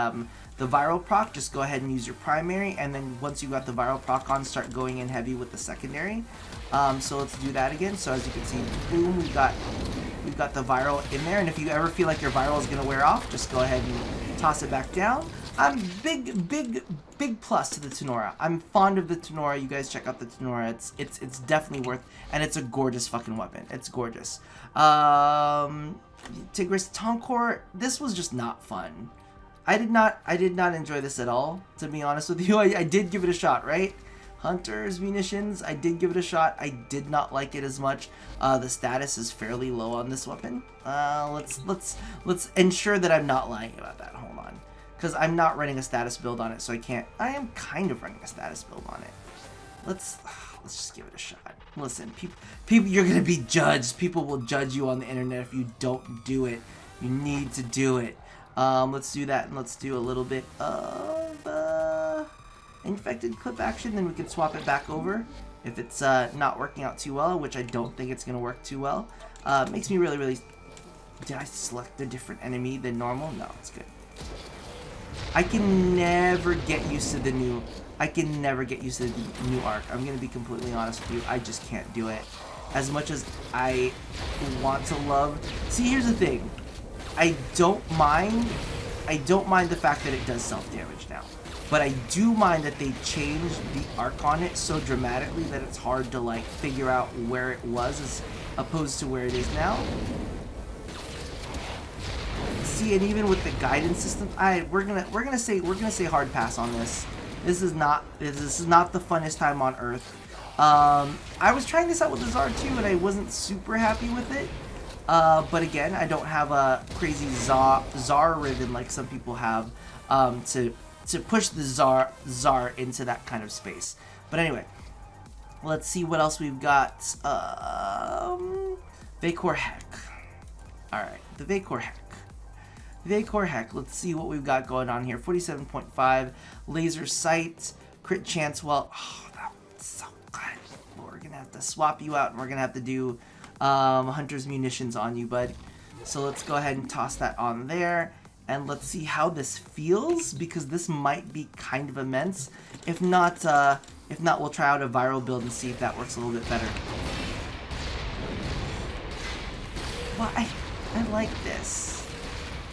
viral proc, just go ahead and use your primary, and then once you got the viral proc on, start going in heavy with the secondary. So let's do that again. So as you can see, boom, we've got the viral in there, and if you ever feel like your viral is gonna wear off, just go ahead and toss it back down. I'm big plus to the Tenora. I'm fond of the Tenora. You guys check out the Tenora. It's definitely worth, and it's a gorgeous fucking weapon. It's gorgeous. Tigris Tonkor, this was just not fun. I did not enjoy this at all, to be honest with you. I did give it a shot, right? Hunters, Munitions, I did give it a shot. I did not like it as much. The status is fairly low on this weapon. Let's ensure that I'm not lying about that. Hold on. Because I'm not running a status build on it, so I can't. I am kind of running a status build on it. Let's just give it a shot. Listen, people, you're gonna be judged. People will judge you on the internet if you don't do it. You need to do it. Let's do that, and let's do a little bit of infected clip action. Then we can swap it back over if it's not working out too well, which I don't think it's gonna work too well. Makes me really. Did I select a different enemy than normal? No, it's good. I can never get used to the new. Arc. I'm gonna be completely honest with you. I just can't do it. As much as I want to love. See, here's the thing. I don't mind the fact that it does self-damage now. But I do mind that they changed the arc on it so dramatically that it's hard to like figure out where it was as opposed to where it is now. See, and even with the guidance system, we're gonna say hard pass on this. This is not the funnest time on Earth. I was trying this out with the Tsar too, and I wasn't super happy with it. But again, I don't have a crazy Tsar ribbon like some people have to push the Tsar into that kind of space. But anyway, let's see what else we've got. Vacor Heck. Alright, the Vacor Heck. Vacor Heck, let's see what we've got going on here. 47.5, laser sight, crit chance, well, oh, that's so good. We're gonna have to swap you out and we're gonna have to do Hunter's Munitions on you, bud. So let's go ahead and toss that on there. And let's see how this feels, because this might be kind of immense. If not, we'll try out a viral build and see if that works a little bit better. Well, I like this.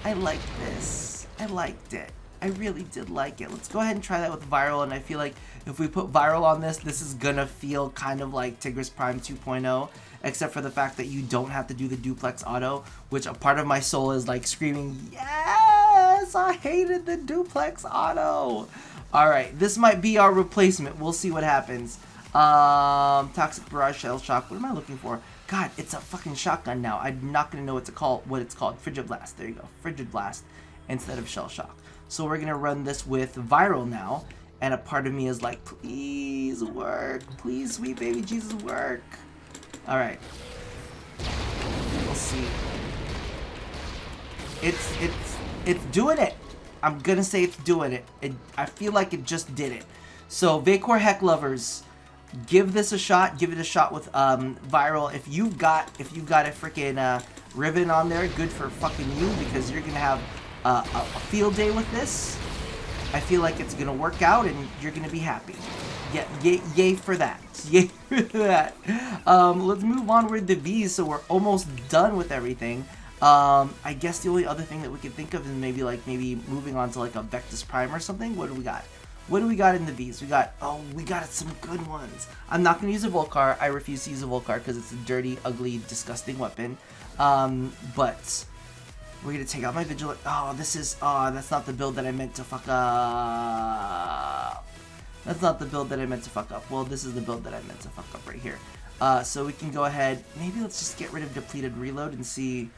I like this. I liked it. I really did like it. Let's go ahead and try that with viral, and I feel like if we put viral on this, this is gonna feel kind of like Tigris Prime 2.0, except for the fact that you don't have to do the duplex auto, which a part of my soul is like screaming, yes, I hated the duplex auto. Alright, this might be our replacement. We'll see what happens. Toxic Barrage, Shell Shock. What am I looking for? God, it's a fucking shotgun now. I'm not gonna know what it's called. Frigid Blast. There you go. Frigid Blast instead of Shell Shock. So we're gonna run this with viral now, and a part of me is like, please work, please, sweet baby Jesus, work. All right, we'll see. It's doing it. I'm gonna say it's doing it. I feel like it just did it. So Vacor Heck lovers, give this a shot. Give it a shot with viral. If you've got a freaking ribbon on there, good for fucking you, because you're gonna have a field day with this. I feel like it's gonna work out and you're gonna be happy. Yeah, yay for that. Yay for that. Let's move on with the V's, so we're almost done with everything. I guess the only other thing that we could think of is maybe moving on to like a Vectus Prime or something. What do we got? What do we got in the V's? We got some good ones. I'm not gonna use a Volcar. I refuse to use a Volcar because it's a dirty, ugly, disgusting weapon. But we're gonna take out my Vigilant. That's not the build that I meant to fuck up. That's not the build that I meant to fuck up. Well, this is the build that I meant to fuck up right here. So we can go ahead. Maybe let's just get rid of Depleted Reload and see.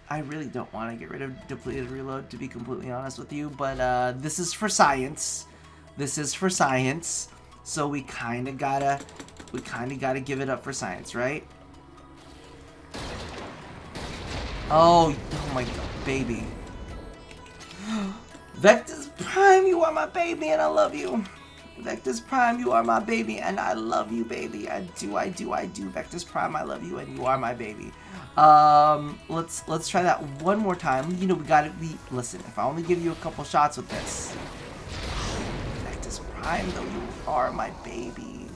I really don't want to get rid of Depleted Reload, to be completely honest with you. But this is for science. This is for science. So we kind of gotta give it up for science, right? Oh my god, baby. Vectus Prime, you are my baby and I love you. Vectus Prime, you are my baby and I love you, baby. I do. Vectus Prime, I love you and you are my baby. Let's try that one more time. You know, listen, if I only give you a couple shots with this. Vectus Prime, though, you are my baby.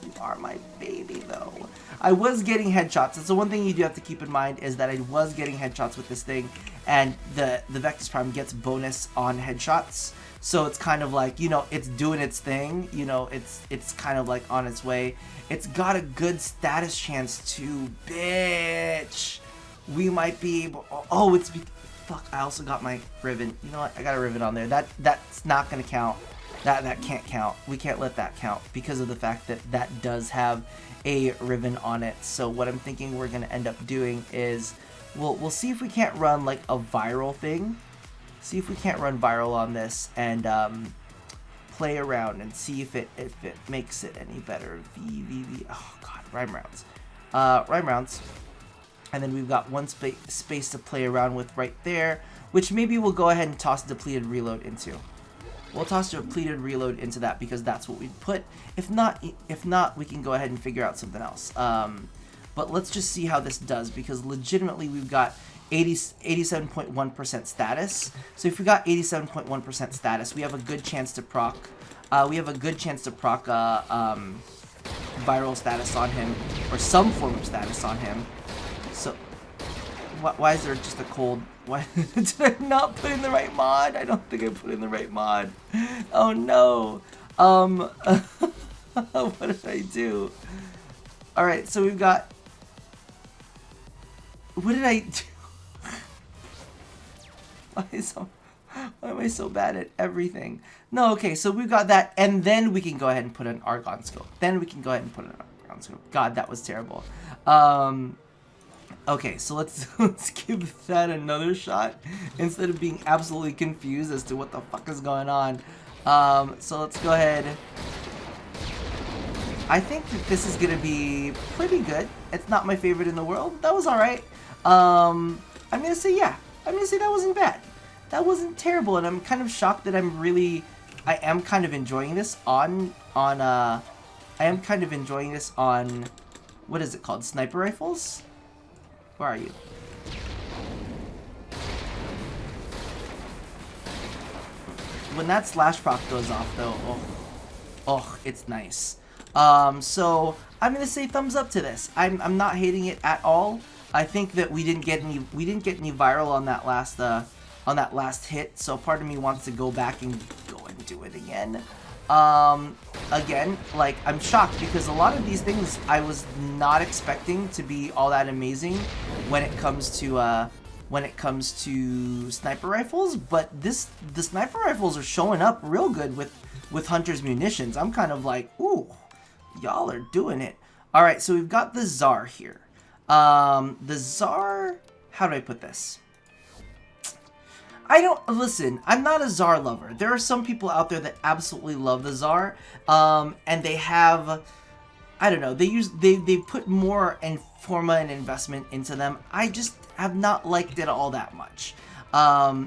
You are my baby, though. I was getting headshots. That's the one thing you do have to keep in mind, is that I was getting headshots with this thing, and the Vectus Prime gets bonus on headshots. So it's kind of like, you know, it's doing its thing. You know, it's kind of like on its way. It's got a good status chance too, bitch. We might be able. Oh, fuck. I also got my ribbon. You know what? I got a ribbon on there. That's not gonna count. That can't count. We can't let that count because of the fact that that does have a ribbon on it. So what I'm thinking we're gonna end up doing is we'll see if we can't run like a viral thing. See if we can't run viral on this and play around and see if it makes it any better. V. Oh god, rhyme rounds. Rhyme rounds. And then we've got one space to play around with right there, which maybe we'll go ahead and toss Depleted Reload into. We'll toss Depleted Reload into that because that's what we'd put. If not, we can go ahead and figure out something else. But let's just see how this does, because legitimately we've got 87.1% status. So if we got 87.1% status, we have a good chance to proc. Viral status on him, or some form of status on him. So why is there just a cold? Why did I not put in the right mod? I don't think I put in the right mod. Oh no. What did I do? All right, so we've got. What did I do? Why am I so bad at everything? No, okay, so we've got that, and then we can go ahead and put an Argon scope. God, that was terrible. Okay, so let's give that another shot instead of being absolutely confused as to what the fuck is going on. So let's go ahead. I think that this is gonna be pretty good. It's not my favorite in the world. That was all right. I'm gonna say yeah. I'm gonna say that wasn't bad. That wasn't terrible, and I'm kind of shocked that I am kind of enjoying this on what is it called? Sniper rifles? Where are you? When that slash proc goes off though, oh, it's nice. So I'm gonna say thumbs up to this. I'm not hating it at all. I think that we didn't get any viral on that last hit, so part of me wants to go back and do it again. Again, like, I'm shocked because a lot of these things I was not expecting to be all that amazing when it comes to sniper rifles, but the sniper rifles are showing up real good with Hunter's Munitions. I'm kind of like, ooh, y'all are doing it. All right, so we've got the Tsar here. The Tsar, how do I put this? Listen, I'm not a Tsar lover. There are some people out there that absolutely love the Tsar, and they have, I don't know, they put more forma and investment into them. I just have not liked it all that much.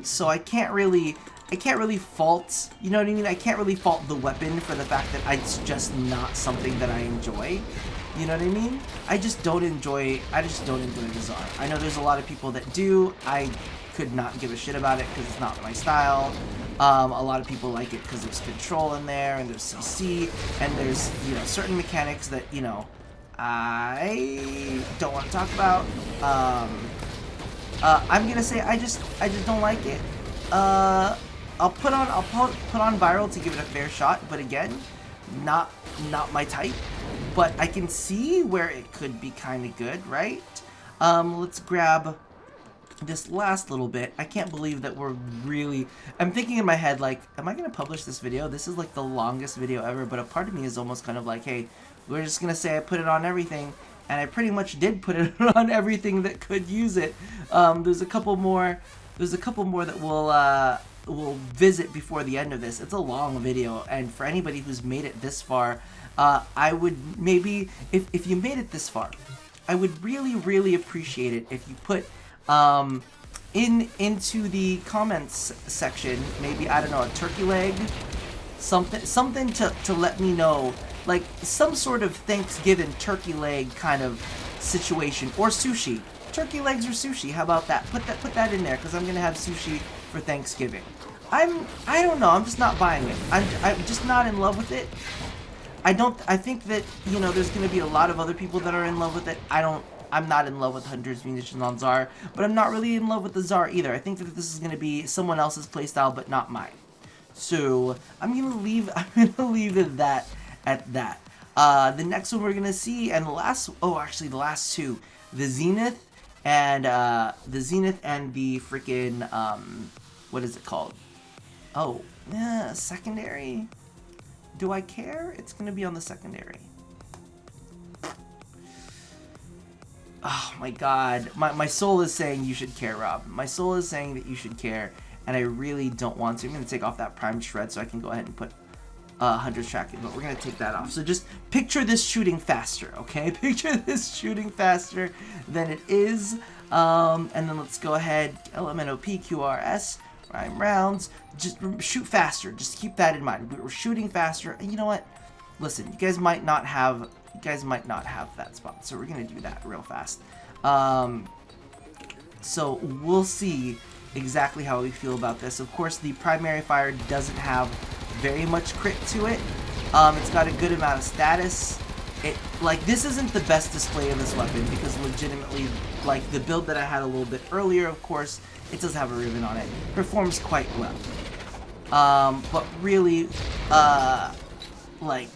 So I can't really fault, you know what I mean? I can't really fault the weapon for the fact that it's just not something that I enjoy. You know what I mean? I just don't enjoy the Tsar. I know there's a lot of people that do. I could not give a shit about it because it's not my style. A lot of people like it because there's control in there and there's CC and there's, you know, certain mechanics that, you know, I don't want to talk about. I'm gonna say I just don't like it. I'll put on viral to give it a fair shot, but again, not my type. But I can see where it could be kind of good, right? Let's grab this last little bit. I can't believe that I'm thinking in my head, like, am I going to publish this video? This is like the longest video ever, but a part of me is almost kind of like, hey, we're just going to say I put it on everything, and I pretty much did put it on everything that could use it. There's a couple more that we'll visit before the end of this. It's a long video, and for anybody who's made it this far, I would maybe, if you made it this far, I would really appreciate it if you put into the comments section, maybe, I don't know, a turkey leg, something to let me know, like some sort of Thanksgiving turkey leg kind of situation, or sushi. Turkey legs or sushi, how about that? Put that in there, because I'm gonna have sushi for Thanksgiving. I don't know, I'm just not buying it. I'm just not in love with it. I think that, you know, there's gonna be a lot of other people that are in love with it. I'm not in love with Hunter's Munitions on Tsar, but I'm not really in love with the Tsar either. I think that this is gonna be someone else's playstyle, but not mine. So I'm gonna leave it at that. The next one we're gonna see, and the last two, the Zenith and the freaking what is it called? Oh, yeah, secondary. Do I care? It's gonna be on the secondary. Oh my god. My soul is saying you should care, Rob. My soul is saying that you should care, and I really don't want to. I'm gonna take off that primed shred so I can go ahead and put Hunter's tracking, but we're gonna take that off. So just picture this shooting faster, okay? Picture this shooting faster than it is. And then let's go ahead, LMAO PQRS, prime rounds. Just shoot faster. Just keep that in mind. We're shooting faster. And you know what? Listen, you guys might not have that spot, so we're gonna do that real fast. So we'll see exactly how we feel about this. Of course, the primary fire doesn't have very much crit to it. It's got a good amount of status. like, this isn't the best display of this weapon because legitimately, like, the build that I had a little bit earlier, of course, it does have a ribbon on it. Performs quite well. But really, like,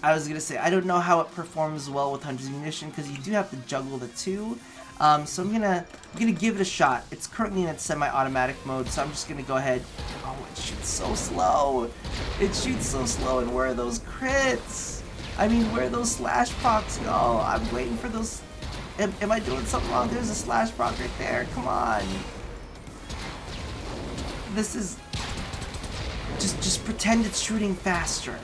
I was gonna say, I don't know how it performs well with Hunter's Munition because you do have to juggle the two. So I'm gonna give it a shot. It's currently in its semi-automatic mode, so I'm just gonna go ahead. Oh, it shoots so slow. It shoots so slow, and where are those crits? I mean, where are those slash procs go? I'm waiting for those. Am I doing something wrong? There's a slash proc right there. Come on. This is just pretend it's shooting faster.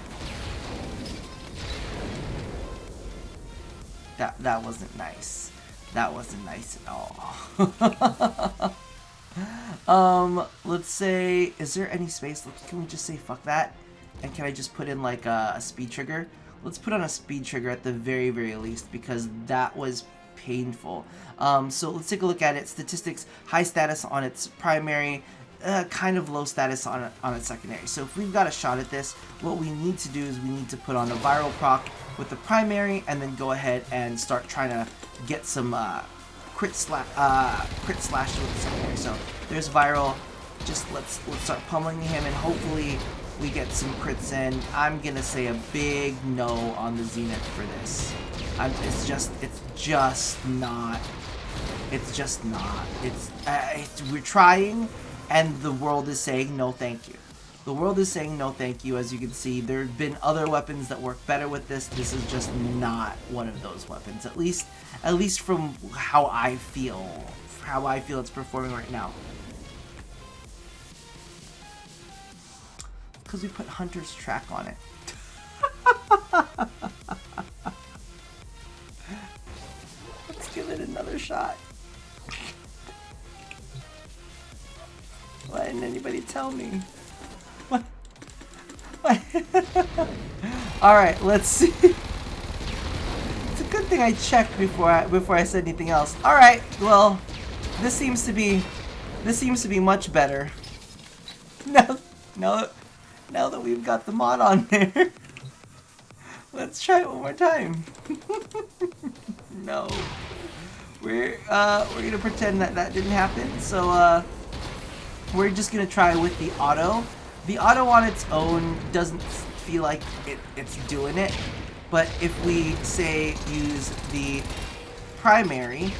That wasn't nice. That wasn't nice at all. Let's say, is there any space? Can we just say fuck that? And can I just put in like a speed trigger? Let's put on a speed trigger at the very, very least because that was painful. So let's take a look at it. Statistics, high status on its primary, kind of low status on its secondary. So if we've got a shot at this, what we need to do is we need to put on a viral proc with the primary and then go ahead and start trying to get some crit slash with the secondary. So there's viral. Just let's start pummeling him and hopefully we get some crits in. I'm gonna say a big no on the Zenith for this. It's just not. We're trying, and the world is saying no, thank you. The world is saying no, thank you. As you can see, there have been other weapons that work better with this. This is just not one of those weapons. At least from how I feel it's performing right now. Because we put Hunter's track on it. Let's give it another shot. Why didn't anybody tell me? What? Alright, let's see. It's a good thing I checked before I said anything else. Alright, well, this seems to be much better. Now that we've got the mod on there. Let's try it one more time. No. We're gonna pretend that didn't happen. So we're just gonna try with the auto. The auto on its own doesn't feel like it's doing it. But if we say use the primary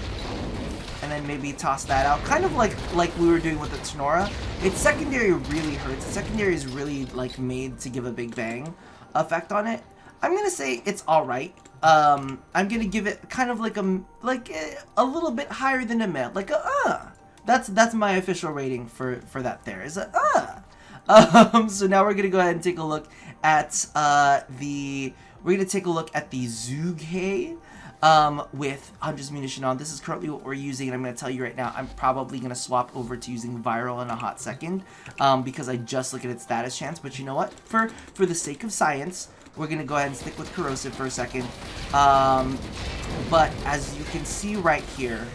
and then maybe toss that out, kind of like we were doing with the Tenora. Its secondary really hurts. The secondary is really like made to give a big bang effect on it. I'm gonna say it's all right. I'm gonna give it kind of like a little bit higher than a mid, like a That's my official rating for that. There is a So now we're gonna go ahead and take a look at the Zughe. With Hunter's Munition on. This is currently what we're using, and I'm going to tell you right now, I'm probably going to swap over to using Viral in a hot second, because I just look at its status chance, but you know what? For the sake of science, we're going to go ahead and stick with Corrosive for a second. But as you can see right here,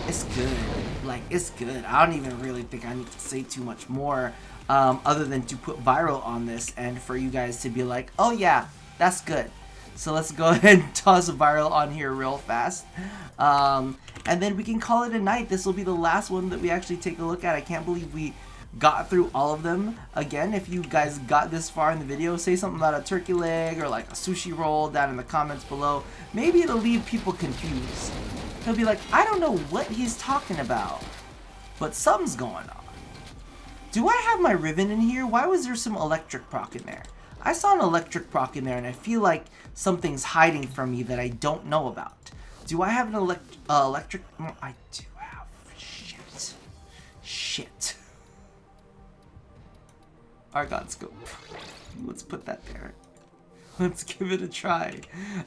it's good. Like, it's good. I don't even really think I need to say too much more, other than to put Viral on this, and for you guys to be like, oh yeah, that's good. So let's go ahead and toss a Viral on here real fast. And then we can call it a night. This will be the last one that we actually take a look at. I can't believe we got through all of them. Again, if you guys got this far in the video, say something about a turkey leg or like a sushi roll down in the comments below. Maybe it'll leave people confused. They'll be like, I don't know what he's talking about, but something's going on. Do I have my Riven in here? Why was there some electric proc in there? I saw an electric proc in there, and I feel like something's hiding from me that I don't know about. Do I have an electric? I do have. Shit. Argon scope. Let's put that there. Let's give it a try.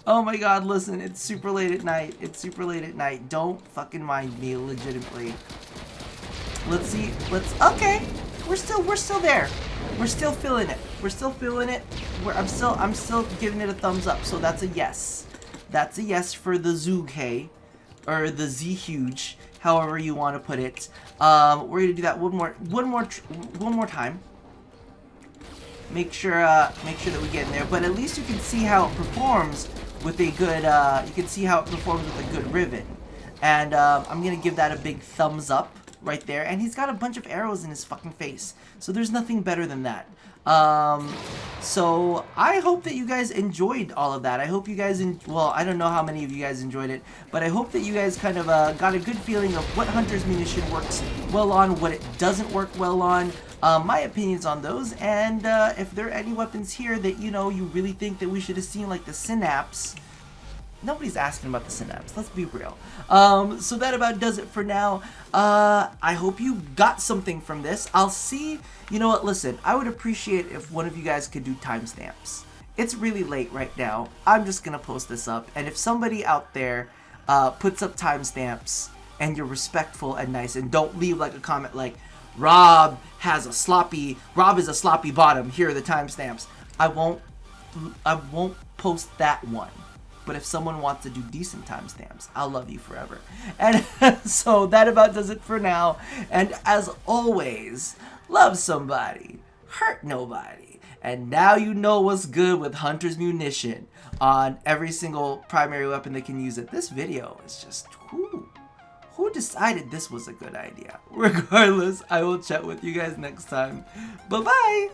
Oh my god, listen, it's super late at night. Don't fucking mind me, legitimately. Let's see. Okay. We're still there. We're still feeling it. I'm still giving it a thumbs up. So that's a yes. That's a yes for the Zughe, or the Z huge, however you want to put it. We're gonna do that one more time. make sure that we get in there. But at least you can see how it performs with a good, riven. And I'm gonna give that a big thumbs up right there. And he's got a bunch of arrows in his fucking face, so there's nothing better than that. So I hope that you guys enjoyed all of that. I hope you guys, well, I don't know how many of you guys enjoyed it, but I hope that you guys kind of got a good feeling of what Hunter's Munition works well on, what it doesn't work well on, my opinions on those, and if there are any weapons here that, you know, you really think that we should have seen, like the Synapse. Nobody's asking about the Synapse, let's be real. So that about does it for now. I hope you got something from this. I'll see, you know what, listen, I would appreciate if one of you guys could do timestamps. It's really late right now. I'm just gonna post this up, and if somebody out there puts up timestamps, and you're respectful and nice, and don't leave like a comment like, Rob is a sloppy bottom, here are the timestamps. I won't post that one. But if someone wants to do decent timestamps, I'll love you forever. And so that about does it for now. And as always, love somebody, hurt nobody. And now you know what's good with Hunter's Munition on every single primary weapon that can use it. This video is just, who decided this was a good idea? Regardless, I will chat with you guys next time. Bye-bye.